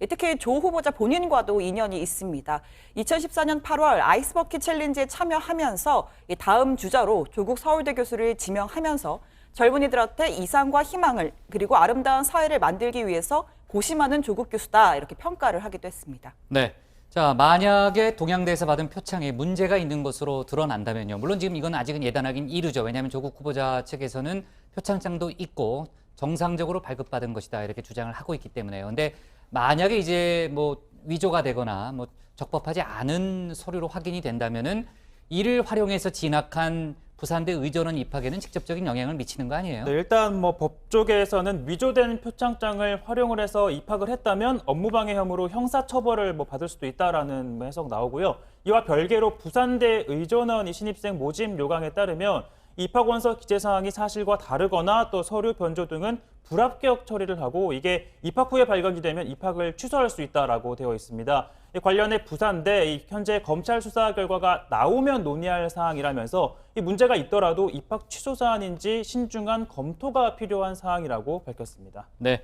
특히 조 후보자 본인과도 인연이 있습니다. 2014년 8월 아이스버킷 챌린지에 참여하면서 다음 주자로 조국 서울대 교수를 지명하면서 젊은이들한테 이상과 희망을 그리고 아름다운 사회를 만들기 위해서 고심하는 조국 교수다 이렇게 평가를 하기도 했습니다. 네. 자, 만약에 동양대에서 받은 표창에 문제가 있는 것으로 드러난다면요. 물론 지금 이건 아직은 예단하긴 이르죠. 왜냐하면 조국 후보자 측에서는 표창장도 있고 정상적으로 발급받은 것이다 이렇게 주장을 하고 있기 때문에요. 근데 만약에 이제 뭐 위조가 되거나 뭐 적법하지 않은 서류로 확인이 된다면은 이를 활용해서 진학한 부산대 의전원 입학에는 직접적인 영향을 미치는 거 아니에요? 네, 일단 뭐 법조계에서는 위조된 표창장을 활용을 해서 입학을 했다면 업무방해 혐의로 형사처벌을 뭐 받을 수도 있다라는 해석 나오고요. 이와 별개로 부산대 의전원 신입생 모집 요강에 따르면 입학원서 기재 사항이 사실과 다르거나 또 서류 변조 등은 불합격 처리를 하고 이게 입학 후에 발견이 되면 입학을 취소할 수 있다라고 되어 있습니다. 관련해 부산대 현재 검찰 수사 결과가 나오면 논의할 사항이라면서 이 문제가 있더라도 입학 취소 사안인지 신중한 검토가 필요한 사항이라고 밝혔습니다. 네,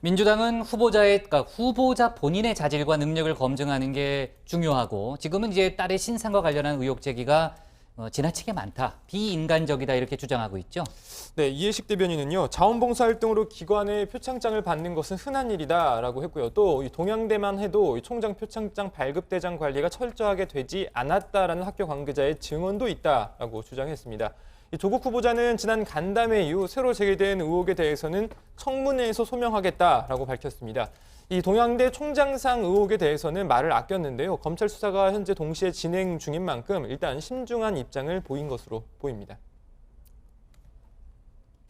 민주당은 그러니까 후보자 본인의 자질과 능력을 검증하는 게 중요하고 지금은 이제 딸의 신상과 관련한 의혹 제기가 지나치게 많다, 비인간적이다 이렇게 주장하고 있죠. 네, 이해식 대변인은요. 자원봉사활동으로 기관의 표창장을 받는 것은 흔한 일이다라고 했고요. 또 동양대만 해도 이 총장 표창장 발급 대장 관리가 철저하게 되지 않았다라는 학교 관계자의 증언도 있다라고 주장했습니다. 조국 후보자는 지난 간담회 이후 새로 제기된 의혹에 대해서는 청문회에서 소명하겠다라고 밝혔습니다. 이 동양대 총장상 의혹에 대해서는 말을 아꼈는데요. 검찰 수사가 현재 동시에 진행 중인 만큼 일단 신중한 입장을 보인 것으로 보입니다.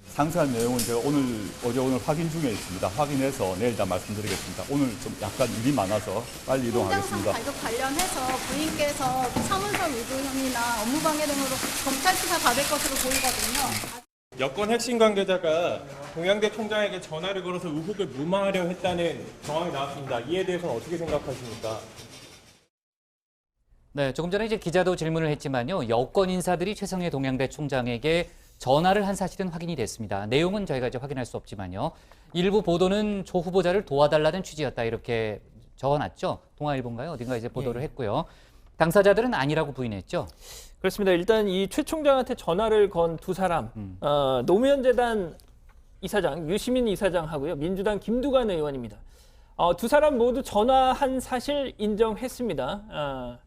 상세한 내용은 제가 어제 오늘 확인 중에 있습니다. 확인해서 내일 다 말씀드리겠습니다. 오늘 좀 약간 일이 많아서 빨리 이동하겠습니다. 총장상 발급 관련해서 부인께서 사문서 위조 혐의나 업무방해 등으로 검찰 수사 받을 것으로 보이거든요. 여권 핵심 관계자가 동양대 총장에게 전화를 걸어서 의혹을 무마하려 했다는 정황이 나왔습니다. 이에 대해서는 어떻게 생각하십니까? 네, 조금 전에 이제 기자도 질문을 했지만요. 여권 인사들이 최성해 동양대 총장에게 전화를 한 사실은 확인이 됐습니다. 내용은 저희가 이제 확인할 수 없지만요. 일부 보도는 조 후보자를 도와달라는 취지였다 이렇게 적어놨죠. 동아일보인가요? 어딘가 이제 보도를 했고요. 당사자들은 아니라고 부인했죠. 그렇습니다. 일단 이 최 총장한테 전화를 건 두 사람, 노무현재단 이사장 유시민 이사장하고요, 민주당 김두관 의원입니다. 두 사람 모두 전화한 사실 인정했습니다.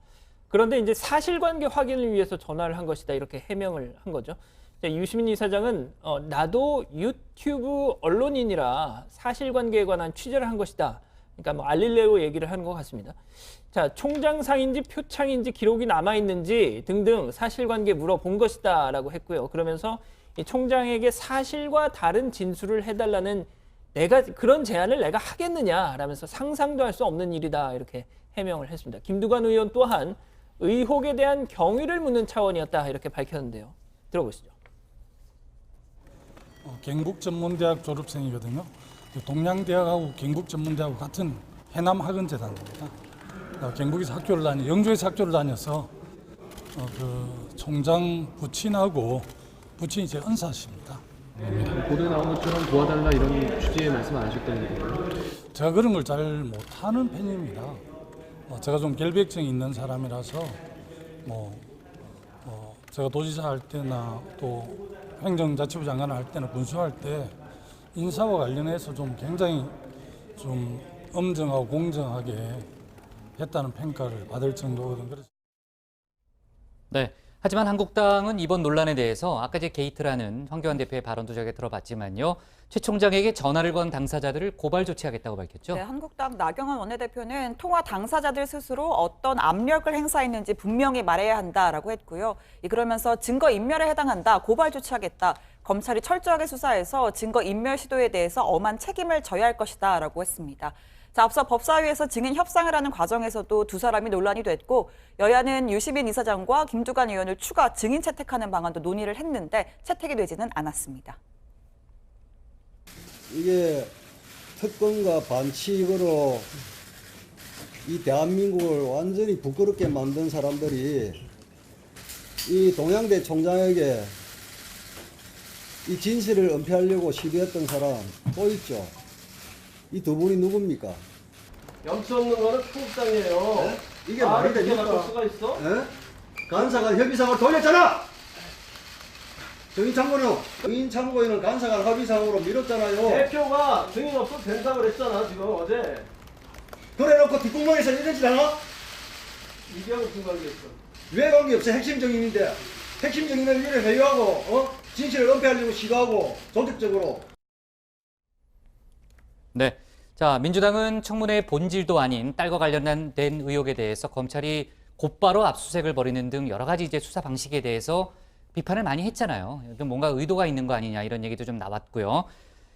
그런데 이제 사실관계 확인을 위해서 전화를 한 것이다 이렇게 해명을 한 거죠. 유시민 이사장은 나도 유튜브 언론인이라 사실관계에 관한 취재를 한 것이다. 그러니까 뭐 알릴레오 얘기를 하는 것 같습니다. 자, 총장상인지 표창인지 기록이 남아있는지 등등 사실관계 물어본 것이다라고 했고요. 그러면서 이 총장에게 사실과 다른 진술을 해달라는 그런 제안을 내가 하겠느냐라면서 상상도 할 수 없는 일이다 이렇게 해명을 했습니다. 김두관 의원 또한 의혹에 대한 경위를 묻는 차원이었다 이렇게 밝혔는데요. 들어보시죠. 경북전문대학 졸업생이거든요. 동양대학하고 경북전문대학하고 같은 해남학원재단입니다. 경북에서 학교를 영주에서 학교를 다녀서 그 총장 부친하고 부친이 제 은사십니다. 보도에 나온 것처럼 도와달라 이런 취지의 말씀 안 하셨다는 거예요? 제가 그런 걸 잘 못하는 편입니다. 제가 좀 결백증이 있는 사람이라서 제가 도지사 할 때나 또 행정자치부 장관을 할 때나 군수할 때 인사와 관련해서 좀 굉장히 좀 엄정하고 공정하게 했다는 평가를 받을 정도거든요. 네. 하지만 한국당은 이번 논란에 대해서 아까 이제 게이트라는 황교안 대표의 발언도 저희가 들어봤지만요. 최 총장에게 전화를 건 당사자들을 고발 조치하겠다고 밝혔죠. 네, 한국당 나경원 원내대표는 통화 당사자들 스스로 어떤 압력을 행사했는지 분명히 말해야 한다라고 했고요. 그러면서 증거인멸에 해당한다, 고발 조치하겠다. 검찰이 철저하게 수사해서 증거인멸 시도에 대해서 엄한 책임을 져야 할 것이다라고 했습니다. 자, 앞서 법사위에서 증인 협상을 하는 과정에서도 두 사람이 논란이 됐고 여야는 유시민 이사장과 김두관 의원을 추가 증인 채택하는 방안도 논의를 했는데 채택이 되지는 않았습니다. 이게 특권과 반칙으로 이 대한민국을 완전히 부끄럽게 만든 사람들이 이 동양대 총장에게 이 진실을 은폐하려고 시도했던 사람 또 있죠. 이 두 분이 누굽니까? 염치 없는 거는 한국당이에요. 네? 이게 말이 됩니까? 나쁠 수가 있어? 네? 간사가 협의상을 돌렸잖아! 정인창고는 간사가 합의상으로 미뤘잖아요. 대표가 증인 없어도 된다고 그랬잖아, 지금 어제. 그래놓고 뒷구멍에서 이러지 않아? 이병우 무슨 관계있어? 왜 관계없어? 핵심 정인인데. 핵심 정인을 위에 회유하고 진실을 은폐하려고 시도하고 조직적으로. 네. 자, 민주당은 청문회 본질도 아닌 딸과 관련된 의혹에 대해서 검찰이 곧바로 압수수색을 벌이는 등 여러 가지 이제 수사 방식에 대해서 비판을 많이 했잖아요. 좀 뭔가 의도가 있는 거 아니냐 이런 얘기도 좀 나왔고요.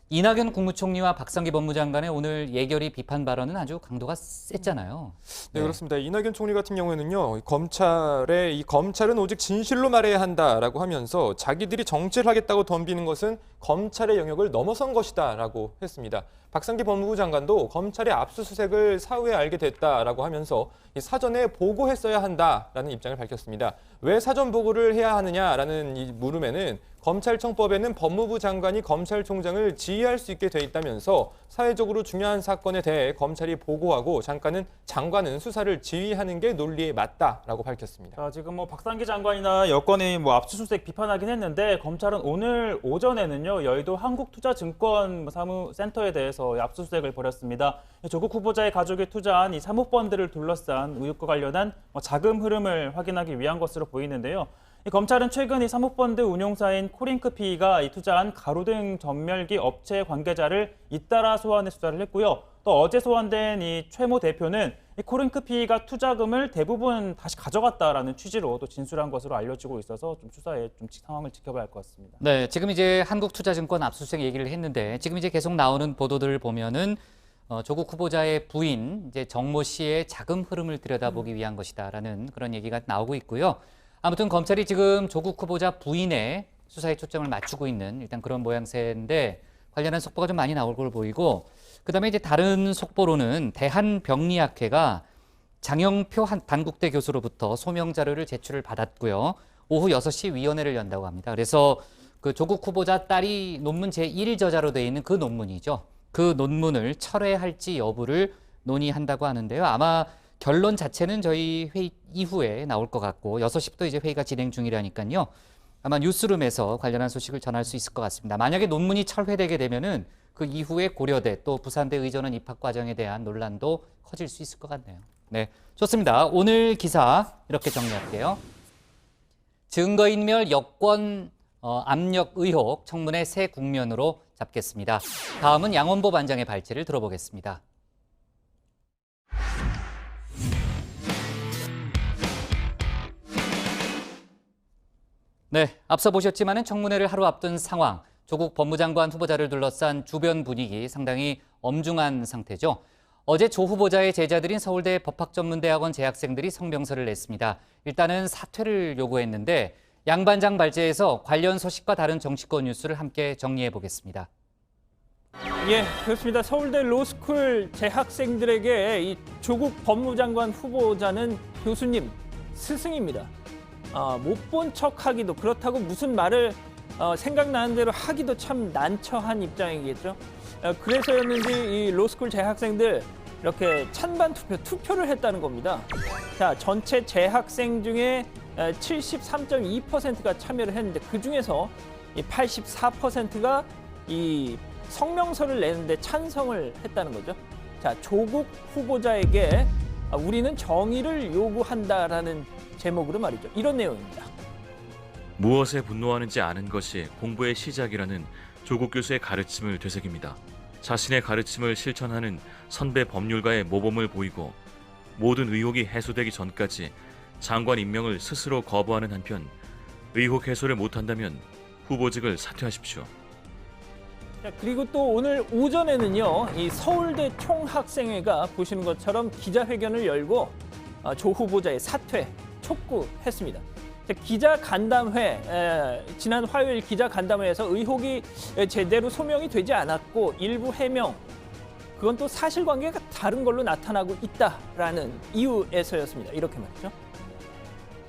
이낙연 국무총리와 박상기 법무장관의 오늘 예결위 비판 발언은 아주 강도가 셌잖아요. 네, 그렇습니다. 이낙연 총리 같은 경우에는요, 검찰은 오직 진실로 말해야 한다라고 하면서 자기들이 정치를 하겠다고 덤비는 것은 검찰의 영역을 넘어선 것이다라고 했습니다. 박상기 법무부 장관도 검찰의 압수수색을 사후에 알게 됐다라고 하면서 사전에 보고했어야 한다라는 입장을 밝혔습니다. 왜 사전 보고를 해야 하느냐라는 이 물음에는 검찰청법에는 법무부 장관이 검찰총장을 지휘할 수 있게 돼 있다면서 사회적으로 중요한 사건에 대해 검찰이 보고하고 장관은 수사를 지휘하는 게 논리에 맞다라고 밝혔습니다. 자, 지금 박상기 장관이나 여권이 압수수색 비판하긴 했는데 검찰은 오늘 오전에는요 여의도 한국투자증권 사무센터에 대해서 압수수색을 벌였습니다. 조국 후보자의 가족이 투자한 이 사모펀드를 둘러싼 의혹과 관련한 자금 흐름을 확인하기 위한 것으로 보이는데요. 검찰은 최근 이 사모펀드 운용사인 코링크피가 투자한 가로등 전멸기 업체 관계자를 잇따라 소환해 수사를 했고요. 또 어제 소환된 이 최모 대표는 이 코링크피가 투자금을 대부분 다시 가져갔다라는 취지로 또 진술한 것으로 알려지고 있어서 좀 수사에 좀 상황을 지켜봐야 할 것 같습니다. 네, 지금 이제 한국투자증권 압수수색 얘기를 했는데 지금 이제 계속 나오는 보도들을 보면은 조국 후보자의 부인 이제 정모 씨의 자금 흐름을 들여다보기 위한 것이다라는 그런 얘기가 나오고 있고요. 아무튼 검찰이 지금 조국 후보자 부인의 수사에 초점을 맞추고 있는 일단 그런 모양새인데 관련한 속보가 좀 많이 나올 걸로 보이고 그다음에 이제 다른 속보로는 대한병리학회가 장영표 단국대 교수로부터 소명 자료를 제출을 받았고요. 오후 6시 위원회를 연다고 합니다. 그래서 그 조국 후보자 딸이 논문 제1저자로 되어 있는 그 논문이죠. 그 논문을 철회할지 여부를 논의한다고 하는데요. 아마 결론 자체는 저희 회의 이후에 나올 것 같고 6시부터 이제 회의가 진행 중이라니까요. 아마 뉴스룸에서 관련한 소식을 전할 수 있을 것 같습니다. 만약에 논문이 철회되게 되면은 그 이후에 고려대 또 부산대 의전원 입학 과정에 대한 논란도 커질 수 있을 것 같네요. 네, 좋습니다. 오늘 기사 이렇게 정리할게요. 증거인멸 여권 압력 의혹 청문회 새 국면으로 잡겠습니다. 다음은 양원보 반장의 발제를 들어보겠습니다. 네, 앞서 보셨지만은 청문회를 하루 앞둔 상황, 조국 법무장관 후보자를 둘러싼 주변 분위기 상당히 엄중한 상태죠. 어제 조 후보자의 제자들인 서울대 법학전문대학원 재학생들이 성명서를 냈습니다. 일단은 사퇴를 요구했는데 양 반장 발제에서 관련 소식과 다른 정치권 뉴스를 함께 정리해 보겠습니다. 예, 그렇습니다. 서울대 로스쿨 재학생들에게 이 조국 법무장관 후보자는 교수님, 스승입니다. 못 본 척하기도 그렇다고 무슨 말을 생각나는 대로 하기도 참 난처한 입장이겠죠. 그래서였는지 이 로스쿨 재학생들 이렇게 찬반 투표를 했다는 겁니다. 자, 전체 재학생 중에 73.2%가 참여를 했는데 그 중에서 84%가 이 성명서를 내는데 찬성을 했다는 거죠. 자, 조국 후보자에게 우리는 정의를 요구한다라는 제목으로 말이죠. 이런 내용입니다. 무엇에 분노하는지 아는 것이 공부의 시작이라는 조국 교수의 가르침을 되새깁니다. 자신의 가르침을 실천하는 선배 법률가의 모범을 보이고 모든 의혹이 해소되기 전까지 장관 임명을 스스로 거부하는 한편 의혹 해소를 못한다면 후보직을 사퇴하십시오. 자, 그리고 또 오늘 오전에는요, 이 서울대 총학생회가 보시는 것처럼 기자회견을 열고 조 후보자의 사퇴 촉구했습니다. 기자간담회, 지난 화요일 기자간담회에서 의혹이 제대로 소명이 되지 않았고 일부 해명, 그건 또 사실관계가 다른 걸로 나타나고 있다라는 이유에서였습니다. 이렇게 말이죠.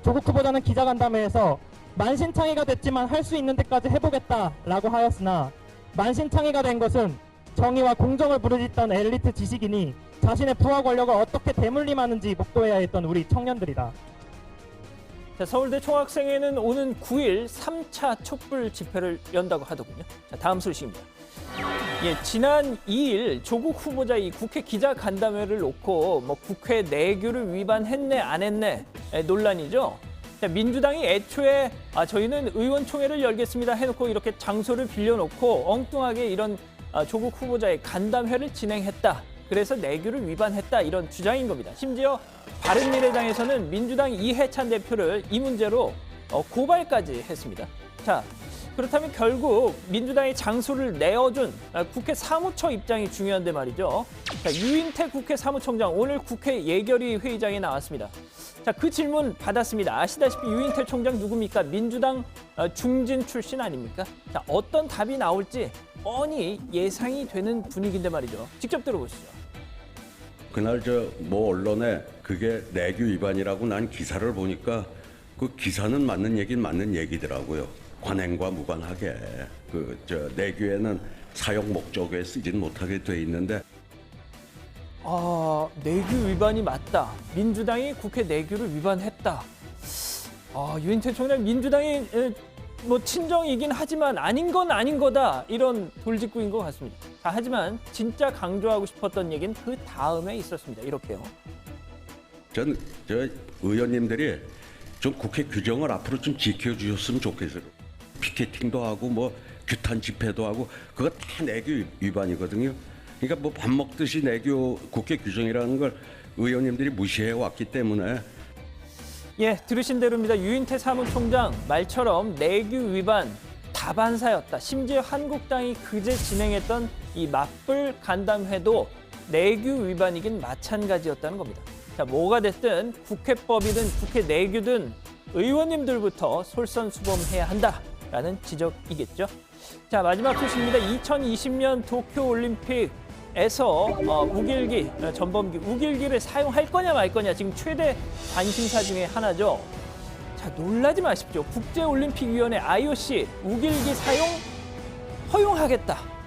조국 후보자는 기자간담회에서 만신창이가 됐지만 할 수 있는 데까지 해보겠다라고 하였으나 만신창이가 된 것은 정의와 공정을 부르짖던 엘리트 지식인이 자신의 부하 권력을 어떻게 대물림하는지 목도해야 했던 우리 청년들이다. 자, 서울대 총학생회는 오는 9일 3차 촛불 집회를 연다고 하더군요. 자, 다음 소식입니다. 예, 지난 2일 조국 후보자 이 국회 기자간담회를 놓고 뭐 국회 내규를 위반했네 안 했네 논란이죠. 자, 민주당이 애초에 저희는 의원총회를 열겠습니다 해놓고 이렇게 장소를 빌려놓고 엉뚱하게 이런 조국 후보자의 간담회를 진행했다. 그래서 내규를 위반했다 이런 주장인 겁니다. 심지어 바른미래당에서는 민주당 이해찬 대표를 이 문제로 고발까지 했습니다. 자, 그렇다면 결국 민주당이 장소를 내어준 국회 사무처 입장이 중요한데 말이죠. 자, 유인태 국회 사무총장 오늘 국회 예결위 회의장에 나왔습니다. 자, 그 질문 받았습니다. 아시다시피 유인태 총장 누굽니까? 민주당 중진 출신 아닙니까? 자, 어떤 답이 나올지 뻔히 예상이 되는 분위기인데 말이죠. 직접 들어보시죠. 그날 뭐 언론에 그게 내규 위반이라고 난 기사를 보니까 그 기사는 맞는 얘기는 맞는 얘기더라고요. 관행과 무관하게 내규에는 사용 목적에 쓰진 못하게 돼 있는데. 내규 위반이 맞다. 민주당이 국회 내규를 위반했다. 유인태 총장 민주당이 뭐 친정이긴 하지만 아닌 건 아닌 거다. 이런 돌직구인 것 같습니다. 자, 하지만 진짜 강조하고 싶었던 얘기는 그 다음에 있었습니다. 이렇게요. 저 의원님들이 좀 국회 규정을 앞으로 좀 지켜주셨으면 좋겠어요. 피켓팅도 하고 뭐 규탄 집회도 하고 그거 다 내규 위반이거든요. 그러니까 뭐 밥 먹듯이 내규 국회 규정이라는 걸 의원님들이 무시해 왔기 때문에. 예, 들으신 대로입니다. 유인태 사무총장 말처럼 내규 위반 다반사였다. 심지어 한국당이 그제 진행했던 이 맞불 간담회도 내규 위반이긴 마찬가지였다는 겁니다. 자, 뭐가 됐든 국회법이든 국회 내규든 의원님들부터 솔선수범해야 한다라는 지적이겠죠. 자, 마지막 소식입니다. 2020년 도쿄올림픽에서 우길기, 전범기 우길기를 사용할 거냐 말 거냐 지금 최대 관심사 중에 하나죠. 자, 놀라지 마십시오. 국제올림픽위원회 IOC 우길기 사용 허용하겠다.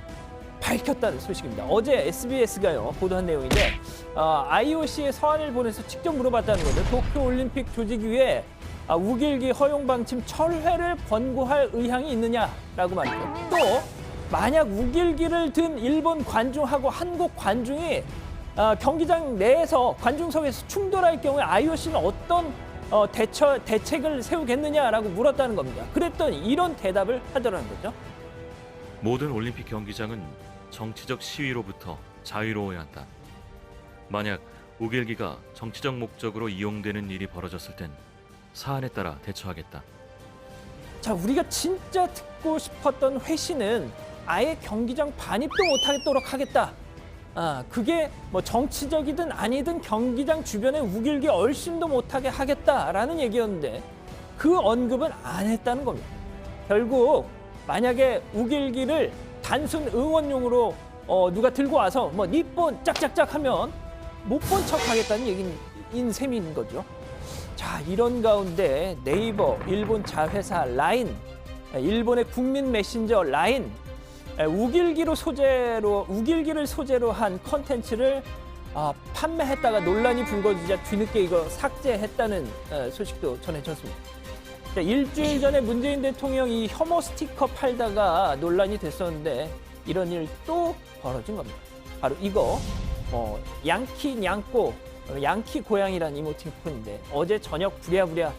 밝혔다는 소식입니다. 어제 SBS가요 보도한 내용인데 IOC에 서한을 보내서 직접 물어봤다는 거죠. 도쿄올림픽 조직위에 우길기 허용 방침 철회를 권고할 의향이 있느냐라고 말이죠. 또 만약 우길기를 든 일본 관중하고 한국 관중이 경기장 내에서 관중석에서 충돌할 경우에 IOC는 어떤 대책을 세우겠느냐라고 물었다는 겁니다. 그랬더니 이런 대답을 하더라는 거죠. 모든 올림픽 경기장은 정치적 시위로부터 자유로워야 한다. 만약 우길기가 정치적 목적으로 이용되는 일이 벌어졌을 땐 사안에 따라 대처하겠다. 자, 우리가 진짜 듣고 싶었던 회신은 아예 경기장 반입도 못하도록 하겠다. 그게 뭐 정치적이든 아니든 경기장 주변에 우길기 얼씬도 못하게 하겠다라는 얘기였는데 그 언급은 안 했다는 겁니다. 결국 만약에 우길기를 단순 응원용으로 누가 들고 와서 뭐 니폰 짝짝짝 하면 못 본 척 하겠다는 얘기인 셈인 거죠. 자, 이런 가운데 네이버, 일본 자회사 라인, 일본의 국민 메신저 라인, 우길기를 소재로 한 컨텐츠를 판매했다가 논란이 불거지자 뒤늦게 이거 삭제했다는 소식도 전해졌습니다. 자, 일주일 전에 문재인 대통령 이 혐오 스티커 팔다가 논란이 됐었는데 이런 일 또 벌어진 겁니다. 바로 이거 양키 냥꼬, 양키 고양이라는 이모티콘인데 어제 저녁 부랴부랴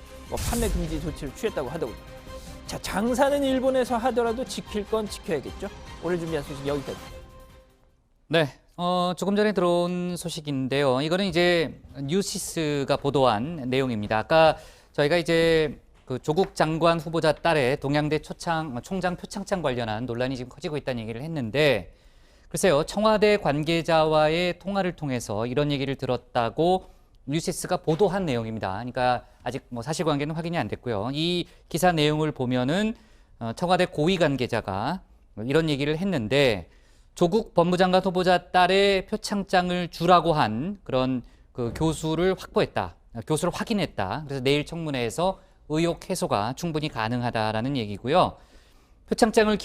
판매 금지 조치를 취했다고 하더군요. 자, 장사는 일본에서 하더라도 지킬 건 지켜야겠죠. 오늘 준비한 소식 여기까지. 네, 조금 전에 들어온 소식인데요. 이거는 이제 뉴시스가 보도한 내용입니다. 아까 저희가 이제 그 조국 장관 후보자 딸의 동양대 총장 표창장 관련한 논란이 지금 커지고 있다는 얘기를 했는데, 글쎄요, 청와대 관계자와의 통화를 통해서 이런 얘기를 들었다고 뉴시스가 보도한 내용입니다. 그러니까 아직 뭐 사실관계는 확인이 안 됐고요. 이 기사 내용을 보면은 청와대 고위 관계자가 이런 얘기를 했는데, 조국 법무장관 후보자 딸의 표창장을 주라고 한 그런 그 교수를 확보했다. 교수를 확인했다. 그래서 내일 청문회에서 의혹 해소가 충분히 가능하다라는 얘기고요. 표창장을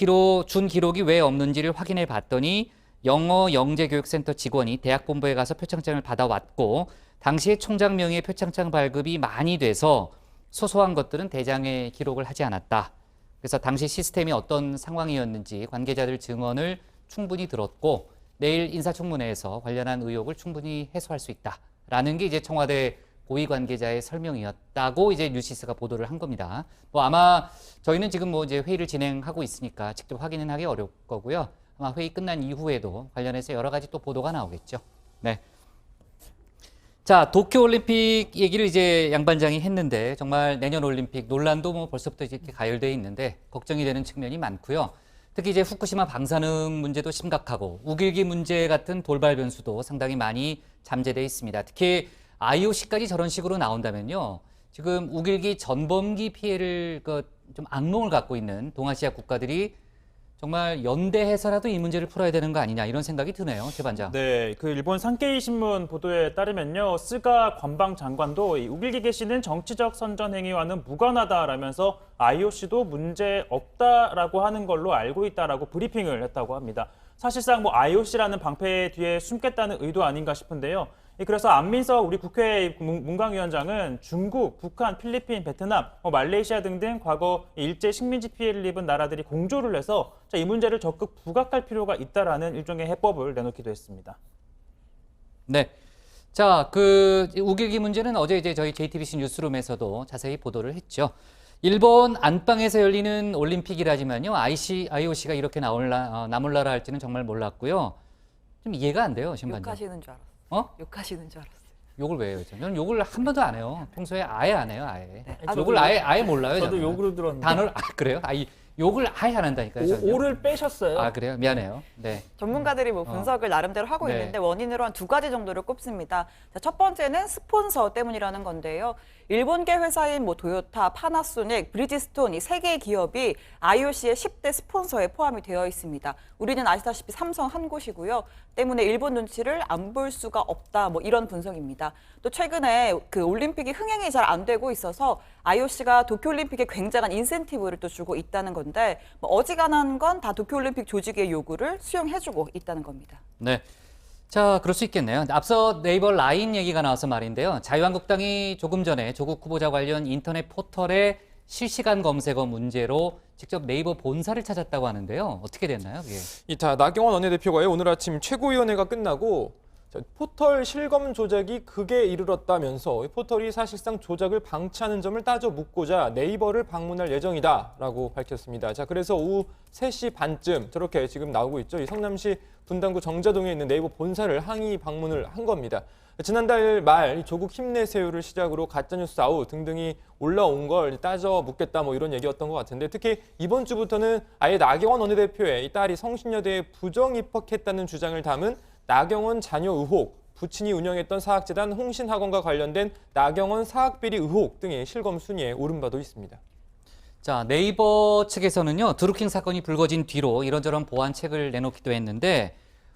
준 기록이 왜 없는지를 확인해 봤더니 영어 영재교육센터 직원이 대학 본부에 가서 표창장을 받아왔고, 당시에 총장 명의의 표창장 발급이 많이 돼서 소소한 것들은 대장에 기록을 하지 않았다. 그래서 당시 시스템이 어떤 상황이었는지 관계자들 증언을 충분히 들었고 내일 인사청문회에서 관련한 의혹을 충분히 해소할 수 있다라는 게 이제 청와대 고위 관계자의 설명이었다고 이제 뉴시스가 보도를 한 겁니다. 뭐 아마 저희는 지금 뭐 이제 회의를 진행하고 있으니까 직접 확인은 하기 어려울 거고요. 아마 회의 끝난 이후에도 관련해서 여러 가지 또 보도가 나오겠죠. 네. 자, 도쿄올림픽 얘기를 이제 양 반장이 했는데 정말 내년 올림픽 논란도 뭐 벌써부터 이렇게 가열돼 있는데 걱정이 되는 측면이 많고요. 특히 이제 후쿠시마 방사능 문제도 심각하고 우길기 문제 같은 돌발 변수도 상당히 많이 잠재돼 있습니다. 특히 IOC까지 저런 식으로 나온다면요. 지금 우길기 전범기 피해를 좀 악몽을 갖고 있는 동아시아 국가들이 정말 연대해서라도 이 문제를 풀어야 되는 거 아니냐 이런 생각이 드네요. 제 반장. 네, 그 일본 산케이 신문 보도에 따르면요. 스가 관방 장관도 이 우길기 개시는 정치적 선전 행위와는 무관하다라면서 IOC도 문제 없다라고 하는 걸로 알고 있다라고 브리핑을 했다고 합니다. 사실상 뭐 IOC라는 방패 뒤에 숨겠다는 의도 아닌가 싶은데요. 그래서 안민석 우리 국회 문광위원장은 중국, 북한, 필리핀, 베트남, 말레이시아 등등 과거 일제 식민지 피해를 입은 나라들이 공조를 해서 이 문제를 적극 부각할 필요가 있다라는 일종의 해법을 내놓기도 했습니다. 네. 자, 그 우길기 문제는 어제 이제 저희 JTBC 뉴스룸에서도 자세히 보도를 했죠. 일본 안방에서 열리는 올림픽이라지만요. IOC가 이렇게 나몰라라 할지는 정말 몰랐고요. 좀 이해가 안 돼요, 신 반장. 욕하시는 줄 알았어요. 욕하시는 줄 알았어요. 욕을 왜 해요? 저는 욕을 한 번도 안 해요. 평소에 아예 안 해요, 아예. 네. 욕을 아예 몰라요. 저도 저는. 욕으로 들었는데. 단어를 그래요? 욕을 아예 안 한다니까요. 저는요. 오를 빼셨어요. 아, 그래요? 미안해요. 네. 전문가들이 뭐 분석을 나름대로 하고 네. 있는데 원인으로 한 2가지 정도를 꼽습니다. 자, 첫 번째는 스폰서 때문이라는 건데요. 일본계 회사인 뭐 도요타, 파나소닉, 브리지스톤 이 3개의 기업이 IOC의 10대 스폰서에 포함이 되어 있습니다. 우리는 아시다시피 삼성 한 곳이고요. 때문에 일본 눈치를 안 볼 수가 없다. 뭐 이런 분석입니다. 또 최근에 그 올림픽이 흥행이 잘 안 되고 있어서 IOC가 도쿄올림픽에 굉장한 인센티브를 또 주고 있다는 건데 뭐 어지간한 건 다 도쿄올림픽 조직의 요구를 수용해주고 있다는 겁니다. 네. 자, 그럴 수 있겠네요. 앞서 네이버 라인 얘기가 나와서 말인데요. 자유한국당이 조금 전에 조국 후보자 관련 인터넷 포털의 실시간 검색어 문제로 직접 네이버 본사를 찾았다고 하는데요. 어떻게 됐나요, 그게? 이타 나경원 원내대표가요. 오늘 아침 최고위원회가 끝나고 포털 실검 조작이 극에 이르렀다면서 포털이 사실상 조작을 방치하는 점을 따져 묻고자 네이버를 방문할 예정이다라고 밝혔습니다. 자, 그래서 오후 3시 반쯤 저렇게 지금 나오고 있죠. 이 성남시 분당구 정자동에 있는 네이버 본사를 항의 방문을 한 겁니다. 지난달 말 조국 힘내세요를 시작으로 가짜뉴스 아웃 등등이 올라온 걸 따져 묻겠다 뭐 이런 얘기였던 것 같은데 특히 이번 주부터는 아예 나경원 원내대표의 이 딸이 성신여대에 부정 입학했다는 주장을 담은 나경원 자녀 의혹, 부친이 운영했던 사학재단 홍신학원과 관련된 나경원 사학비리 의혹 등의 실검 순위에 오른 바도 있습니다. 자, 네이버 측에서는요. 드루킹 사건이 불거진 뒤로 이런저런 보완책을 내놓기도 했는데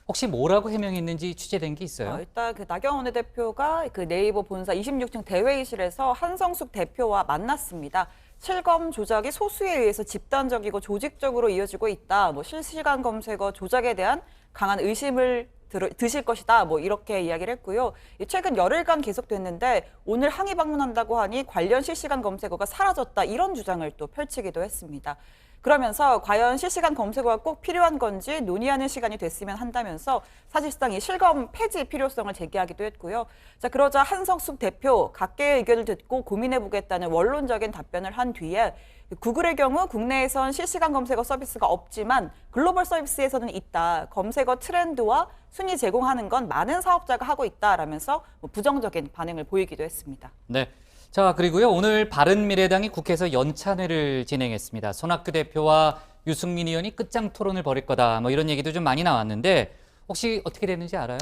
혹시 뭐라고 해명했는지 취재된 게 있어요? 일단 그 나경원 원내대표가 그 네이버 본사 26층 대회의실에서 한성숙 대표와 만났습니다. 실검 조작이 소수에 의해서 집단적이고 조직적으로 이어지고 있다. 뭐 실시간 검색어 조작에 대한 강한 의심을 드실 것이다. 뭐 이렇게 이야기를 했고요. 최근 열흘간 계속됐는데 오늘 항의 방문한다고 하니 관련 실시간 검색어가 사라졌다. 이런 주장을 또 펼치기도 했습니다. 그러면서 과연 실시간 검색어가 꼭 필요한 건지 논의하는 시간이 됐으면 한다면서 사실상 이 실검 폐지 필요성을 제기하기도 했고요. 자, 그러자 한성숙 대표 각계의 의견을 듣고 고민해보겠다는 원론적인 답변을 한 뒤에 구글의 경우 국내에선 실시간 검색어 서비스가 없지만 글로벌 서비스에서는 있다. 검색어 트렌드와 순위 제공하는 건 많은 사업자가 하고 있다라면서 부정적인 반응을 보이기도 했습니다. 네. 자, 그리고요. 오늘 바른미래당이 국회에서 연찬회를 진행했습니다. 손학규 대표와 유승민 의원이 끝장 토론을 벌일 거다. 뭐 이런 얘기도 좀 많이 나왔는데 혹시 어떻게 되는지 알아요?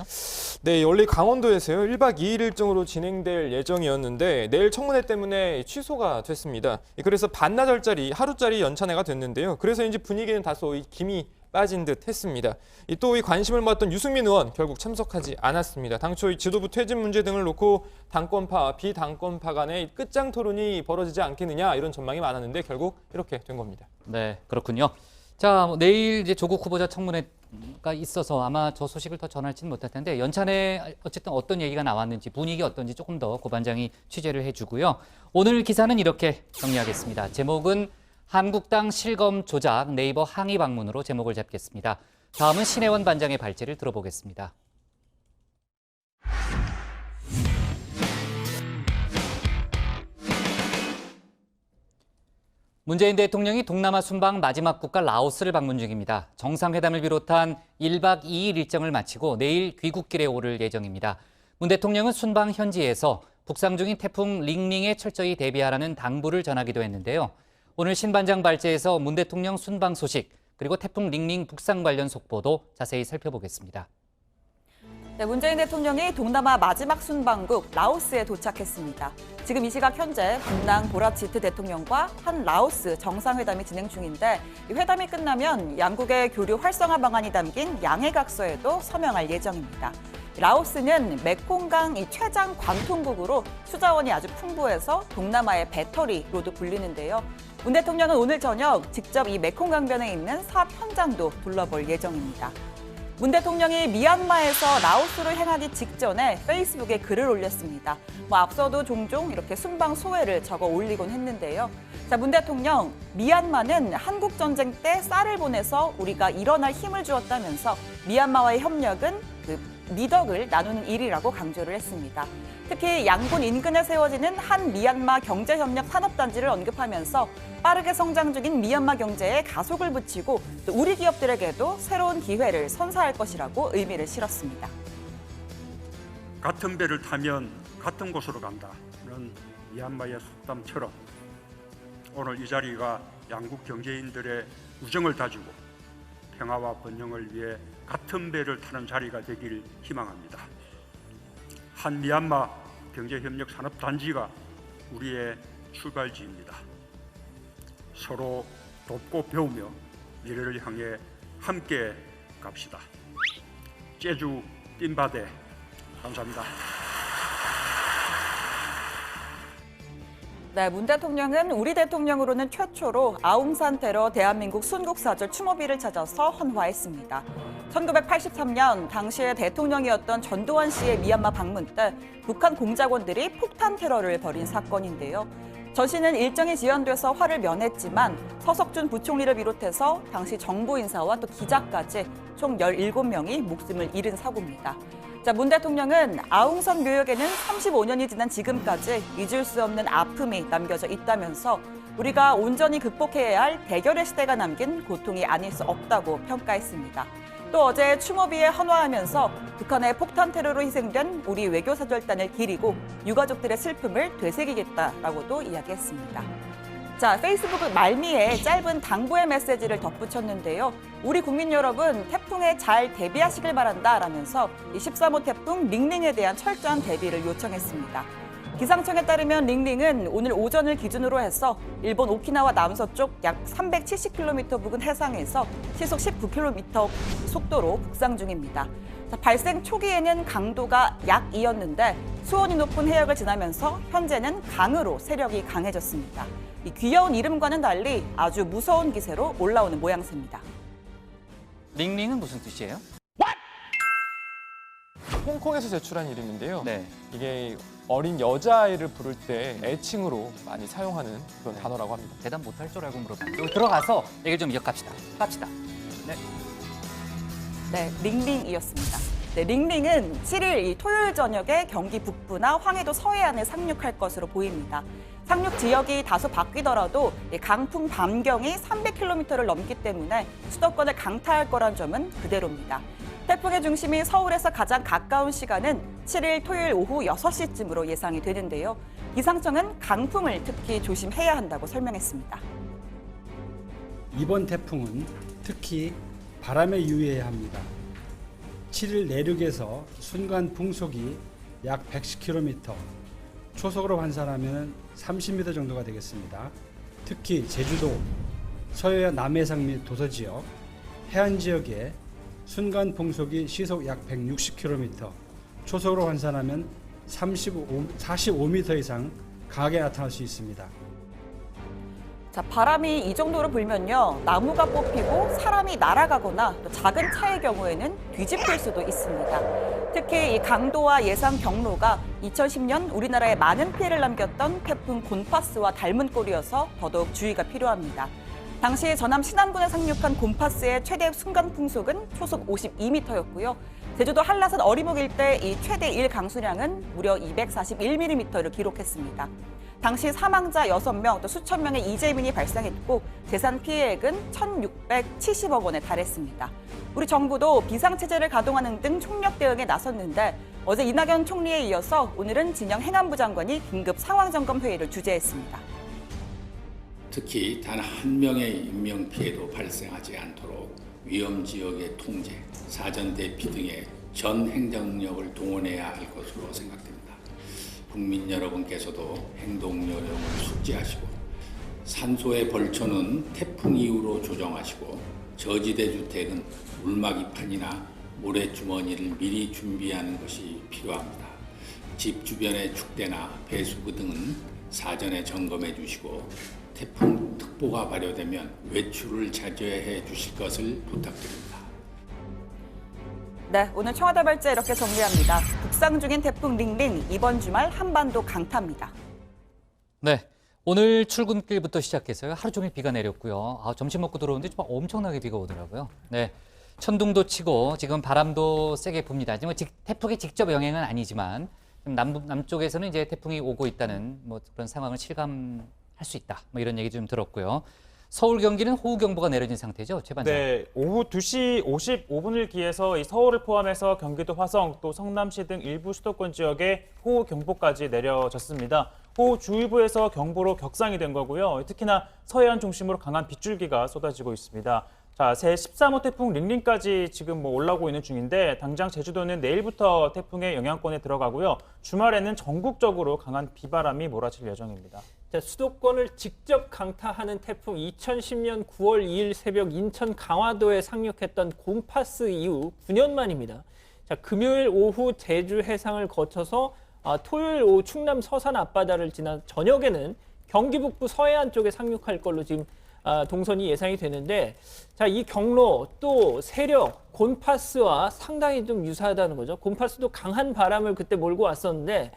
네, 원래 강원도에서요. 1박 2일 일정으로 진행될 예정이었는데 내일 청문회 때문에 취소가 됐습니다. 그래서 반나절짜리 하루짜리 연찬회가 됐는데요. 그래서인지 분위기는 다소 김이 빠진 듯 했습니다. 또 이 관심을 모았던 유승민 의원 결국 참석하지 않았습니다. 당초 이 지도부 퇴진 문제 등을 놓고 당권파와 비당권파 간의 끝장 토론이 벌어지지 않겠느냐 이런 전망이 많았는데 결국 이렇게 된 겁니다. 네, 그렇군요. 자, 내일 이제 조국 후보자 청문회가 있어서 아마 저 소식을 더 전할지는 못할 텐데 연찬회 어쨌든 어떤 얘기가 나왔는지 분위기 어떤지 조금 더 고반장이 취재를 해주고요. 오늘 기사는 이렇게 정리하겠습니다. 제목은 한국당 실검 조작 네이버 항의 방문으로 제목을 잡겠습니다. 다음은 신혜원 반장의 발제를 들어보겠습니다. 문재인 대통령이 동남아 순방 마지막 국가 라오스를 방문 중입니다. 정상회담을 비롯한 1박 2일 일정을 마치고 내일 귀국길에 오를 예정입니다. 문 대통령은 순방 현지에서 북상 중인 태풍 링링에 철저히 대비하라는 당부를 전하기도 했는데요. 오늘 신 반장 발제에서 문 대통령 순방 소식, 그리고 태풍 링링 북상 관련 속보도 자세히 살펴보겠습니다. 네, 문재인 대통령이 동남아 마지막 순방국 라오스에 도착했습니다. 지금 이 시각 현재 분낭 보라치트 대통령과 한 라오스 정상회담이 진행 중인데 이 회담이 끝나면 양국의 교류 활성화 방안이 담긴 양해각서에도 서명할 예정입니다. 라오스는 메콩강 최장 관통국으로 수자원이 아주 풍부해서 동남아의 배터리로도 불리는데요. 문 대통령은 오늘 저녁 직접 이 메콩강변에 있는 사업 현장도 둘러볼 예정입니다. 문 대통령이 미얀마에서 라오스를 행하기 직전에 페이스북에 글을 올렸습니다. 앞서도 종종 이렇게 순방 소회를 적어 올리곤 했는데요. 자, 문 대통령, 미얀마는 한국 전쟁 때 쌀을 보내서 우리가 일어날 힘을 주었다면서 미얀마와의 협력은 미덕을 나누는 일이라고 강조를 했습니다. 특히 양곤 인근에 세워지는 한 미얀마 경제협력 산업단지를 언급하면서 빠르게 성장 중인 미얀마 경제에 가속을 붙이고 또 우리 기업들에게도 새로운 기회를 선사할 것이라고 의미를 실었습니다. 같은 배를 타면 같은 곳으로 간다는 미얀마의 속담처럼 오늘 이 자리가 양국 경제인들의 우정을 다지고 평화와 번영을 위해 같은 배를 타는 자리가 되길 희망합니다. 한 미얀마 경제협력 산업단지가 우리의 출발지입니다. 서로 돕고 배우며 미래를 향해 함께 갑시다. 제주 뜀바데 감사합니다. 네, 문 대통령은 우리 대통령으로는 최초로 아웅산 테러 대한민국 순국사절 추모비를 찾아서 헌화했습니다. 1983년 당시의 대통령이었던 전두환 씨의 미얀마 방문 때 북한 공작원들이 폭탄 테러를 벌인 사건인데요. 전 씨는 일정이 지연돼서 화를 면했지만 서석준 부총리를 비롯해서 당시 정부 인사와 또 기자까지 총 17명이 목숨을 잃은 사고입니다. 자, 문 대통령은 아웅산 묘역에는 35년이 지난 지금까지 잊을 수 없는 아픔이 남겨져 있다면서 우리가 온전히 극복해야 할 대결의 시대가 남긴 고통이 아닐 수 없다고 평가했습니다. 또 어제 추모비에 헌화하면서 북한의 폭탄 테러로 희생된 우리 외교사절단을 기리고 유가족들의 슬픔을 되새기겠다라고도 이야기했습니다. 자, 페이스북 말미에 짧은 당부의 메시지를 덧붙였는데요. 우리 국민 여러분, 태풍에 잘 대비하시길 바란다라면서 이 13호 태풍 링링에 대한 철저한 대비를 요청했습니다. 기상청에 따르면 링링은 오늘 오전을 기준으로 해서 일본 오키나와 남서쪽 약 370km 부근 해상에서 시속 19km 속도로 북상 중입니다. 자, 발생 초기에는 강도가 약 2였는데 수온이 높은 해역을 지나면서 현재는 강으로 세력이 강해졌습니다. 이 귀여운 이름과는 달리 아주 무서운 기세로 올라오는 모양새입니다. 링링은 무슨 뜻이에요? 홍콩에서 제출한 이름인데요. 네. 이게 어린 여자아이를 부를 때 애칭으로 많이 사용하는 그런 단어라고 합니다. 대답 못할 줄 알고 물어봤는데 여기 들어가서 얘기를 좀 이어갑시다. 갑시다. 네. 네, 링링이었습니다. 네, 링링은 7일 토요일 저녁에 경기 북부나 황해도 서해안에 상륙할 것으로 보입니다. 상륙 지역이 다소 바뀌더라도 강풍 반경이 300km를 넘기 때문에 수도권을 강타할 거란 점은 그대로입니다. 태풍의 중심이 서울에서 가장 가까운 시간은 7일 토요일 오후 6시쯤으로 예상이 되는데요. 기상청은 강풍을 특히 조심해야 한다고 설명했습니다. 이번 태풍은 특히 바람에 유의해야 합니다. 7일 내륙에서 순간 풍속이 약 110km, 초속으로 환산하면 30m 정도가 되겠습니다. 특히 제주도, 서해안 남해상 및 도서 지역, 해안 지역에 순간 풍속이 시속 약 160km, 초속으로 환산하면 45m 이상 강하게 나타날 수 있습니다. 자, 바람이 이 정도로 불면요, 나무가 뽑히고 사람이 날아가거나 또 작은 차의 경우에는 뒤집힐 수도 있습니다. 특히 이 강도와 예상 경로가 2010년 우리나라에 많은 피해를 남겼던 태풍 곤파스와 닮은 꼴이어서 더더욱 주의가 필요합니다. 당시 전남 신안군에 상륙한 곰파스의 최대 순간 풍속은 초속 52m였고요. 제주도 한라산 어리목 일대 이 최대 1강수량은 무려 241mm를 기록했습니다. 당시 사망자 6명, 또 수천 명의 이재민이 발생했고 재산 피해액은 1,670억 원에 달했습니다. 우리 정부도 비상체제를 가동하는 등 총력 대응에 나섰는데 어제 이낙연 총리에 이어서 오늘은 진영 행안부 장관이 긴급 상황점검 회의를 주재했습니다. 특히 단 한 명의 인명피해도 발생하지 않도록 위험지역의 통제, 사전 대피 등의 전 행정력을 동원해야 할 것으로 생각됩니다. 국민 여러분께서도 행동 요령을 숙지하시고 산소의 벌초는 태풍 이후로 조정하시고 저지대 주택은 물막이판이나 모래주머니를 미리 준비하는 것이 필요합니다. 집 주변의 축대나 배수구 등은 사전에 점검해 주시고 태풍 특보가 발효되면 외출을 자제해 주실 것을 부탁드립니다. 네, 오늘 청와대 발제 이렇게 정리합니다. 북상 중인 태풍 링링, 이번 주말 한반도 강타입니다. 네, 오늘 출근길부터 시작해서요. 하루 종일 비가 내렸고요. 점심 먹고 들어오는데 정말 엄청나게 비가 오더라고요. 네, 천둥도 치고 지금 바람도 세게 붑니다. 지금 태풍의 직접 영향은 아니지만 남쪽에서는 이제 태풍이 오고 있다는 그런 상황을 실감할 수 있다. 이런 얘기 좀 들었고요. 서울 경기는 호우경보가 내려진 상태죠, 최 반장. 네, 오후 2시 55분을 기해서 이 서울을 포함해서 경기도 화성 또 성남시 등 일부 수도권 지역에 호우경보까지 내려졌습니다. 호우주의보에서 경보로 격상이 된 거고요. 특히나 서해안 중심으로 강한 빗줄기가 쏟아지고 있습니다. 자, 새 13호 태풍 링링까지 지금 올라오고 있는 중인데 당장 제주도는 내일부터 태풍의 영향권에 들어가고요. 주말에는 전국적으로 강한 비바람이 몰아칠 예정입니다. 자, 수도권을 직접 강타하는 태풍 2010년 9월 2일 새벽 인천 강화도에 상륙했던 곰파스 이후 9년 만입니다. 자, 금요일 오후 제주 해상을 거쳐서 토요일 오후 충남 서산 앞바다를 지나 저녁에는 경기 북부 서해안 쪽에 상륙할 걸로 지금 동선이 예상이 되는데, 자, 이 경로 또 세력 곰파스와 상당히 좀 유사하다는 거죠. 곰파스도 강한 바람을 그때 몰고 왔었는데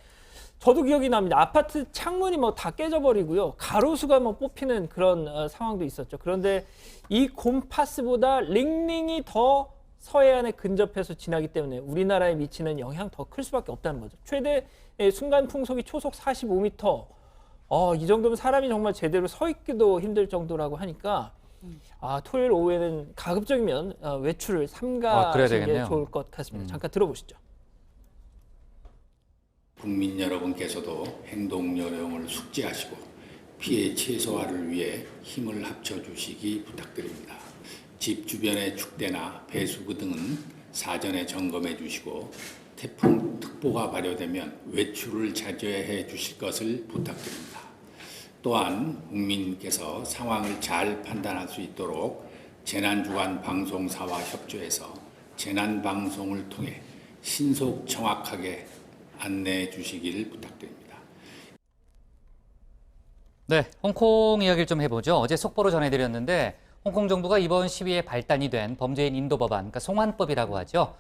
저도 기억이 납니다. 아파트 창문이 다 깨져버리고요. 가로수가 뽑히는 그런 상황도 있었죠. 그런데 이 곰파스보다 링링이 더 서해안에 근접해서 지나기 때문에 우리나라에 미치는 영향 더 클 수밖에 없다는 거죠. 최대 순간 풍속이 초속 45m. 이 정도면 사람이 정말 제대로 서 있기도 힘들 정도라고 하니까 토요일 오후에는 가급적이면 외출을 삼가하시는 게 좋을 것 같습니다. 잠깐 들어보시죠. 국민 여러분께서도 행동 요령을 숙지하시고 피해 최소화를 위해 힘을 합쳐주시기 부탁드립니다. 집 주변의 축대나 배수구 등은 사전에 점검해 주시고 태풍 특보가 발효되면 외출을 자제해 주실 것을 부탁드립니다. 또한 국민께서 상황을 잘 판단할 수 있도록 재난주간 방송사와 협조해서 재난방송을 통해 신속 정확하게 안내해 주시길 부탁드립니다. 네, 홍콩 이야기를 좀 해보죠. 어제 속보로 전해드렸는데 홍콩 정부가 이번 시위에 발단이 된 범죄인 인도 법안, 그러니까 송환법이라고 하죠.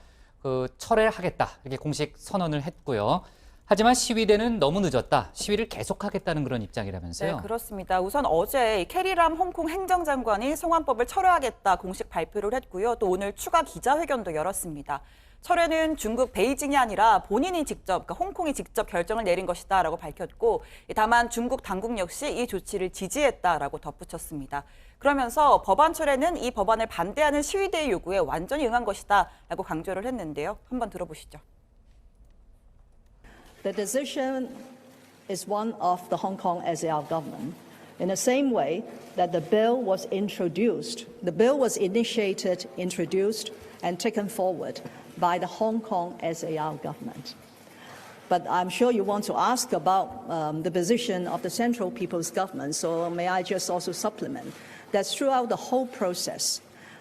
철회하겠다 이렇게 공식 선언을 했고요. 하지만 시위대는 너무 늦었다. 시위를 계속하겠다는 그런 입장이라면서요. 네, 그렇습니다. 우선 어제 캐리람 홍콩 행정장관이 송환법을 철회하겠다 공식 발표를 했고요. 또 오늘 추가 기자회견도 열었습니다. 철회는 중국 베이징이 아니라 본인이 직접, 그러니까 홍콩이 직접 결정을 내린 것이다라고 밝혔고, 다만 중국 당국 역시 이 조치를 지지했다라고 덧붙였습니다. 그러면서 법안 철회는 이 법안을 반대하는 시위대의 요구에 완전히 응한 것이다라고 강조를 했는데요. 한번 들어보시죠. The decision is one of the Hong Kong SAR government. In the same way that the bill was introduced, the bill was initiated, introduced, and taken forward by the Hong Kong SAR government. But I'm sure you want to ask about the position of the Central People's Government, so may I just also supplement that throughout the whole process,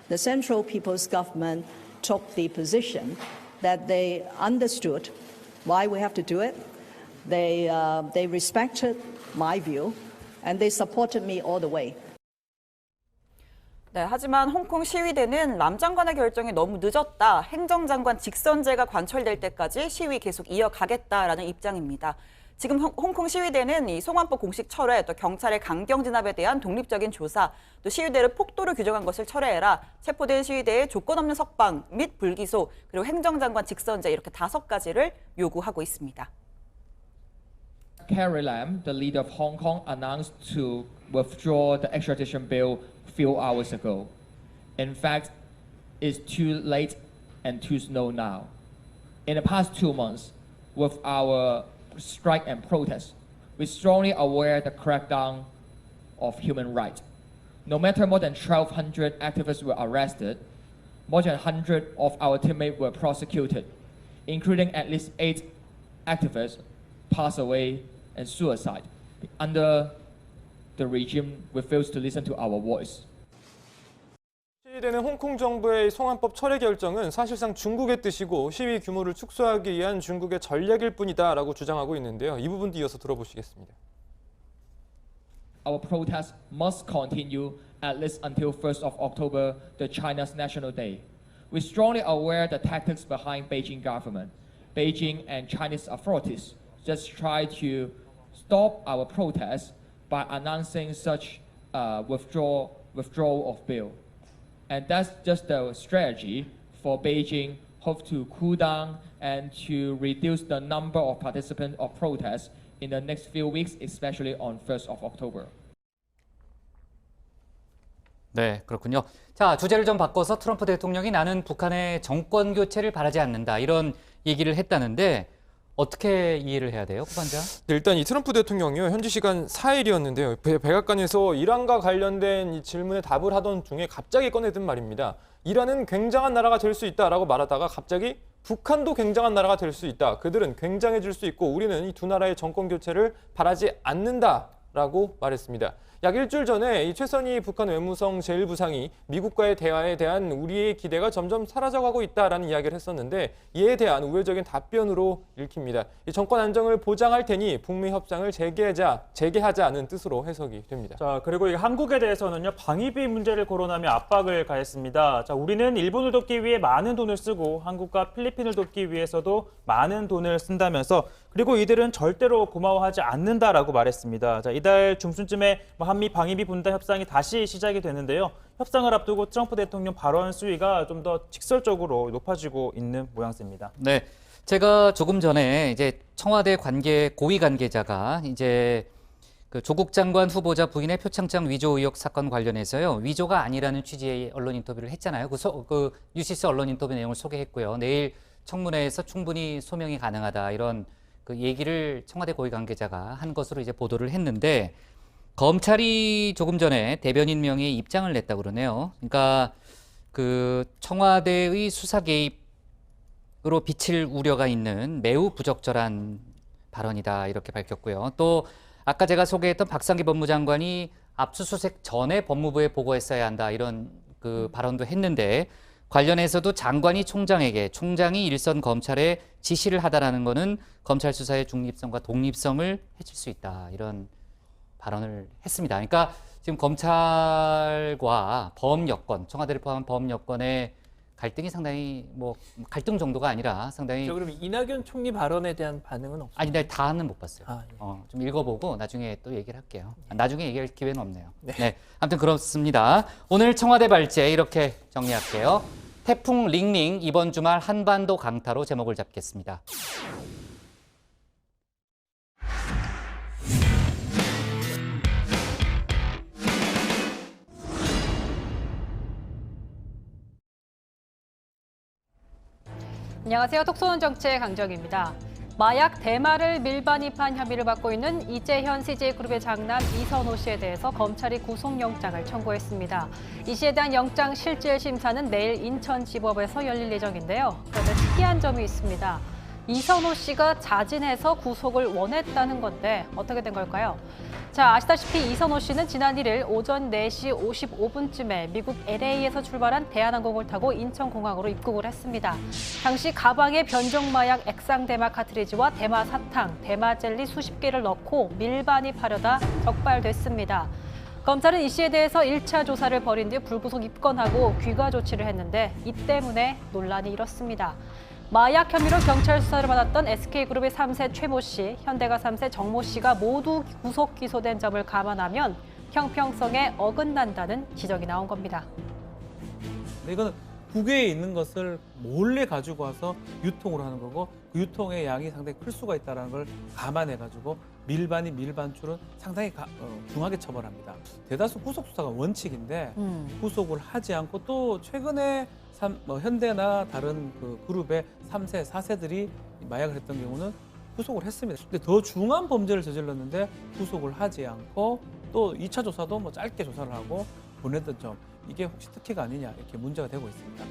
the Central People's Government took the position that they understood why we have to do it. They respected my view, and they supported me all the way. 네, 하지만 홍콩 시위대는 람 장관의 결정이 너무 늦었다. 행정장관 직선제가 관철될 때까지 시위 계속 이어가겠다라는 입장입니다. 지금 홍콩 시위대는 이 송환법 공식 철회, 또 경찰의 강경 진압에 대한 독립적인 조사, 또 시위대를 폭도로 규정한 것을 철회해라, 체포된 시위대의 조건 없는 석방 및 불기소, 그리고 행정장관 직선제 이렇게 5가지를 요구하고 있습니다. Carrie Lam, the leader of Hong Kong, announced to withdraw the extradition bill a few hours ago. In fact, it's too late and too slow now. In the past 2 months, with our strike and protest, we're strongly aware of the crackdown of human rights. No matter more than 1,200 activists were arrested, more than 100 of our teammates were prosecuted, including at least 8 activists passed away and suicide. Under the regime, refused to listen to our voice. 시위대는 홍콩 정부의 송환법 철회 결정은 사실상 중국의 뜻이고 시위 규모를 축소하기 위한 중국의 전략일 뿐이다라고 주장하고 있는데요. 이 부분도 이어서 들어보시겠습니다. Our protest must continue at least until 1st of October, the China's National Day. We're strongly aware the tactics behind Beijing government. Beijing and Chinese authorities just try to stop our protest by announcing such withdrawal of bill. And that's just the strategy for Beijing, hope to cool down and to reduce the number of participants of protests in the next few weeks, especially on 1st of October. 네, 그렇군요. 자, 주제를 좀 바꿔서 트럼프 대통령이 나는 북한의 정권 교체를 바라지 않는다 이런 얘기를 했다는데 어떻게 이해를 해야 돼요, 후반장? 네, 일단 이 트럼프 대통령이요, 현지 시간 4일이었는데요. 백악관에서 이란과 관련된 이 질문에 답을 하던 중에 갑자기 꺼내든 말입니다. 이란은 굉장한 나라가 될 수 있다라고 말하다가 갑자기 북한도 굉장한 나라가 될 수 있다. 그들은 굉장해질 수 있고 우리는 이 두 나라의 정권 교체를 바라지 않는다라고 말했습니다. 약 일주일 전에 이 최선희 북한 외무성 제1부상이 미국과의 대화에 대한 우리의 기대가 점점 사라져가고 있다라는 이야기를 했었는데 이에 대한 우회적인 답변으로 읽힙니다. 이 정권 안정을 보장할 테니 북미 협상을 재개하자는 뜻으로 해석이 됩니다. 자, 그리고 이 한국에 대해서는요, 방위비 문제를 거론하며 압박을 가했습니다. 자, 우리는 일본을 돕기 위해 많은 돈을 쓰고 한국과 필리핀을 돕기 위해서도 많은 돈을 쓴다면서 그리고 이들은 절대로 고마워하지 않는다라고 말했습니다. 자, 이달 중순쯤에 한미 방위비 분담 협상이 다시 시작이 되는데요. 협상을 앞두고 트럼프 대통령 발언 수위가 좀 더 직설적으로 높아지고 있는 모양새입니다. 네, 제가 조금 전에 이제 청와대 고위 관계자가 이제 그 조국 장관 후보자 부인의 표창장 위조 의혹 사건 관련해서요, 위조가 아니라는 취지의 언론 인터뷰를 했잖아요. 그 뉴시스 언론 인터뷰 내용을 소개했고요. 내일 청문회에서 충분히 소명이 가능하다 이런 그 얘기를 청와대 고위 관계자가 한 것으로 이제 보도를 했는데 검찰이 조금 전에 대변인 명의의 입장을 냈다고 그러네요. 그러니까 그 청와대의 수사 개입으로 비칠 우려가 있는 매우 부적절한 발언이다 이렇게 밝혔고요. 또 아까 제가 소개했던 박상기 법무장관이 압수수색 전에 법무부에 보고했어야 한다 이런 그 발언도 했는데 관련해서도 장관이 총장이 일선 검찰에 지시를 하다라는 것은 검찰 수사의 중립성과 독립성을 해칠 수 있다 이런 발언을 했습니다. 그러니까 지금 검찰과 범여권, 청와대를 포함한 범여권의 갈등이 상당히 뭐 갈등 정도가 아니라 상당히. 그럼 이낙연 총리 발언에 대한 반응은 없어요? 아니, 나 다는 못 봤어요. 아, 예. 좀 읽어보고 나중에 또 얘기를 할게요. 나중에 얘기할 기회는 없네요. 네, 아무튼 그렇습니다. 오늘 청와대 발제 이렇게 정리할게요. 태풍 링링 이번 주말 한반도 강타로 제목을 잡겠습니다. 안녕하세요. 톡쏘는 정치의 강정입니다. 마약 대마를 밀반입한 혐의를 받고 있는 이재현 CJ그룹의 장남 이선호 씨에 대해서 검찰이 구속영장을 청구했습니다. 이 씨에 대한 영장 실질 심사는 내일 인천지법에서 열릴 예정인데요. 그런데 특이한 점이 있습니다. 이선호 씨가 자진해서 구속을 원했다는 건데 어떻게 된 걸까요? 자, 아시다시피 이선호 씨는 지난 1일 오전 4시 55분쯤에 미국 LA에서 출발한 대한항공을 타고 인천공항으로 입국을 했습니다. 당시 가방에 변종마약 액상대마 카트리지와 대마 사탕, 대마 젤리 수십 개를 넣고 밀반입하려다 적발됐습니다. 검찰은 이 씨에 대해서 1차 조사를 벌인 뒤 불구속 입건하고 귀가 조치를 했는데 이 때문에 논란이 일었습니다. 마약 혐의로 경찰 수사를 받았던 SK그룹의 3세 최모 씨, 현대가 3세 정모 씨가 모두 구속 기소된 점을 감안하면 형평성에 어긋난다는 지적이 나온 겁니다. 이건 국외에 있는 것을 몰래 가지고 와서 유통을 하는 거고 그 유통의 양이 상당히 클 수가 있다는 걸 감안해가지고 밀반이 밀반출은 상당히 중하게 처벌합니다. 대다수 구속 수사가 원칙인데 구속을 하지 않고 또 최근에 현대나 다른 그 그룹의 3세, 4세들이 마약을 했던 경우는 구속을 했습니다. 근데 더 중한 범죄를 저질렀는데 구속을 하지 않고 또 2차 조사도 뭐 짧게 조사를 하고 보냈던 점, 이게 혹시 특혜가 아니냐 이렇게 문제가 되고 있습니다.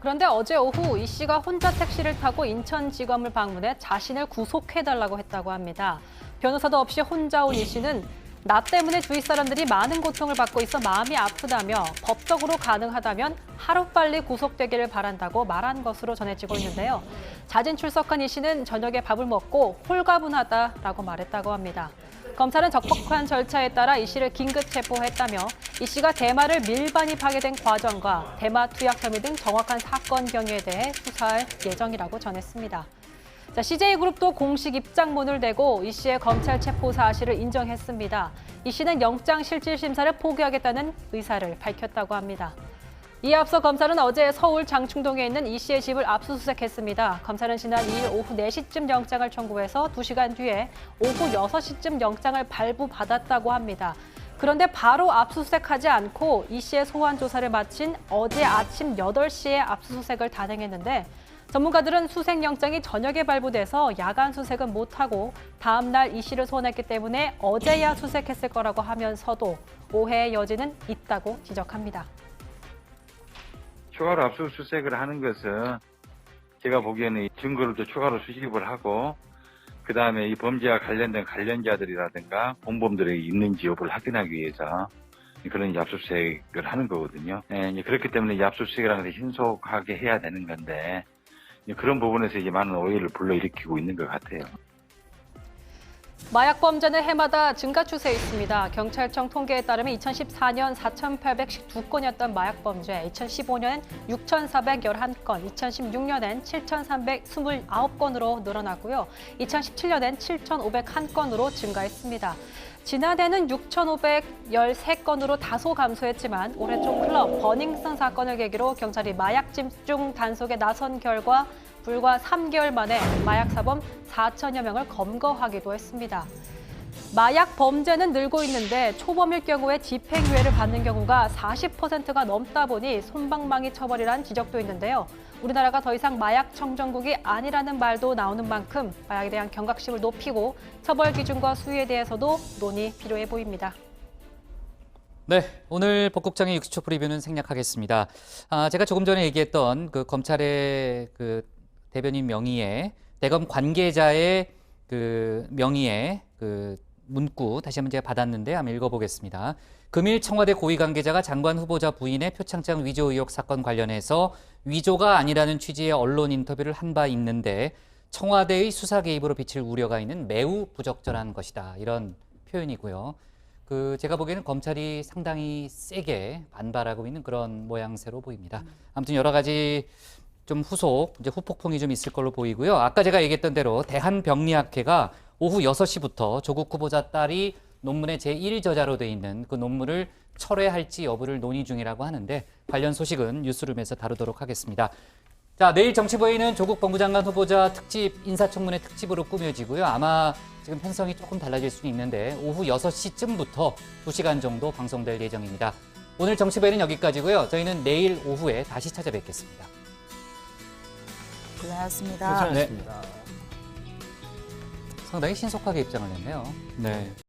그런데 어제 오후 이 씨가 혼자 택시를 타고 인천지검을 방문해 자신을 구속해달라고 했다고 합니다. 변호사도 없이 혼자 온 이 씨는 나 때문에 주위 사람들이 많은 고통을 받고 있어 마음이 아프다며 법적으로 가능하다면 하루빨리 구속되기를 바란다고 말한 것으로 전해지고 있는데요. 자진 출석한 이 씨는 저녁에 밥을 먹고 홀가분하다라고 말했다고 합니다. 검찰은 적법한 절차에 따라 이 씨를 긴급 체포했다며 이 씨가 대마를 밀반입하게 된 과정과 대마 투약 혐의 등 정확한 사건 경위에 대해 수사할 예정이라고 전했습니다. CJ그룹도 공식 입장문을 내고 이 씨의 검찰 체포 사실을 인정했습니다. 이 씨는 영장실질심사를 포기하겠다는 의사를 밝혔다고 합니다. 이에 앞서 검찰은 어제 서울 장충동에 있는 이 씨의 집을 압수수색했습니다. 검찰은 지난 2일 오후 4시쯤 영장을 청구해서 2시간 뒤에 오후 6시쯤 영장을 발부받았다고 합니다. 그런데 바로 압수수색하지 않고 이 씨의 소환 조사를 마친 어제 아침 8시에 압수수색을 단행했는데 전문가들은 수색영장이 저녁에 발부돼서 야간 수색은 못하고 다음 날 이 씨를 소환했기 때문에 어제야 수색했을 거라고 하면서도 오해의 여지는 있다고 지적합니다. 추가로 압수수색을 하는 것은 제가 보기에는 증거를 또 추가로 수집을 하고 그다음에 이 범죄와 관련된 관련자들이라든가 공범들이 있는지 여부를 확인하기 위해서 그런 압수수색을 하는 거거든요. 이제 그렇기 때문에 이 압수수색이라는 것이 신속하게 해야 되는 건데 그런 부분에서 이제 많은 오해를 불러일으키고 있는 것 같아요. 마약 범죄는 해마다 증가 추세에 있습니다. 경찰청 통계에 따르면 2014년 4,812건이었던 마약 범죄, 2015년엔 6,411건, 2016년엔 7,329건으로 늘어났고요. 2017년엔 7,501건으로 증가했습니다. 지난해는 6,513건으로 다소 감소했지만 올해 초 클럽 버닝썬 사건을 계기로 경찰이 마약 집중 단속에 나선 결과 불과 3개월 만에 마약 사범 4천여 명을 검거하기도 했습니다. 마약 범죄는 늘고 있는데 초범일 경우에 집행유예를 받는 경우가 40%가 넘다 보니 솜방망이 처벌이란 지적도 있는데요. 우리나라가 더 이상 마약 청정국이 아니라는 말도 나오는 만큼 마약에 대한 경각심을 높이고 처벌 기준과 수위에 대해서도 논의 필요해 보입니다. 네, 오늘 법국장의 60초 프리뷰는 생략하겠습니다. 제가 조금 전에 얘기했던 그 검찰의 그 대변인 명의의 대검 관계자의 그 명의의 그 문구 다시 한번 제가 받았는데 한번 읽어보겠습니다. 금일 청와대 고위 관계자가 장관 후보자 부인의 표창장 위조 의혹 사건 관련해서 위조가 아니라는 취지의 언론 인터뷰를 한 바 있는데 청와대의 수사 개입으로 비칠 우려가 있는 매우 부적절한 것이다. 이런 표현이고요. 제가 보기에는 검찰이 상당히 세게 반발하고 있는 그런 모양새로 보입니다. 아무튼 여러 가지 좀 이제 후폭풍이 좀 있을 걸로 보이고요. 아까 제가 얘기했던 대로 대한병리학회가 오후 6시부터 조국 후보자 딸이 논문의 제1저자로 돼 있는 그 논문을 철회할지 여부를 논의 중이라고 하는데 관련 소식은 뉴스룸에서 다루도록 하겠습니다. 자, 내일 정치부회의는 조국 법무장관 후보자 특집 인사청문회 특집으로 꾸며지고요. 아마 지금 편성이 조금 달라질 수는 있는데 오후 6시쯤부터 2시간 정도 방송될 예정입니다. 오늘 정치부회의는 여기까지고요. 저희는 내일 오후에 다시 찾아뵙겠습니다. 고생하셨습니다. 네. 상당히 신속하게 입장을 했네요. 네.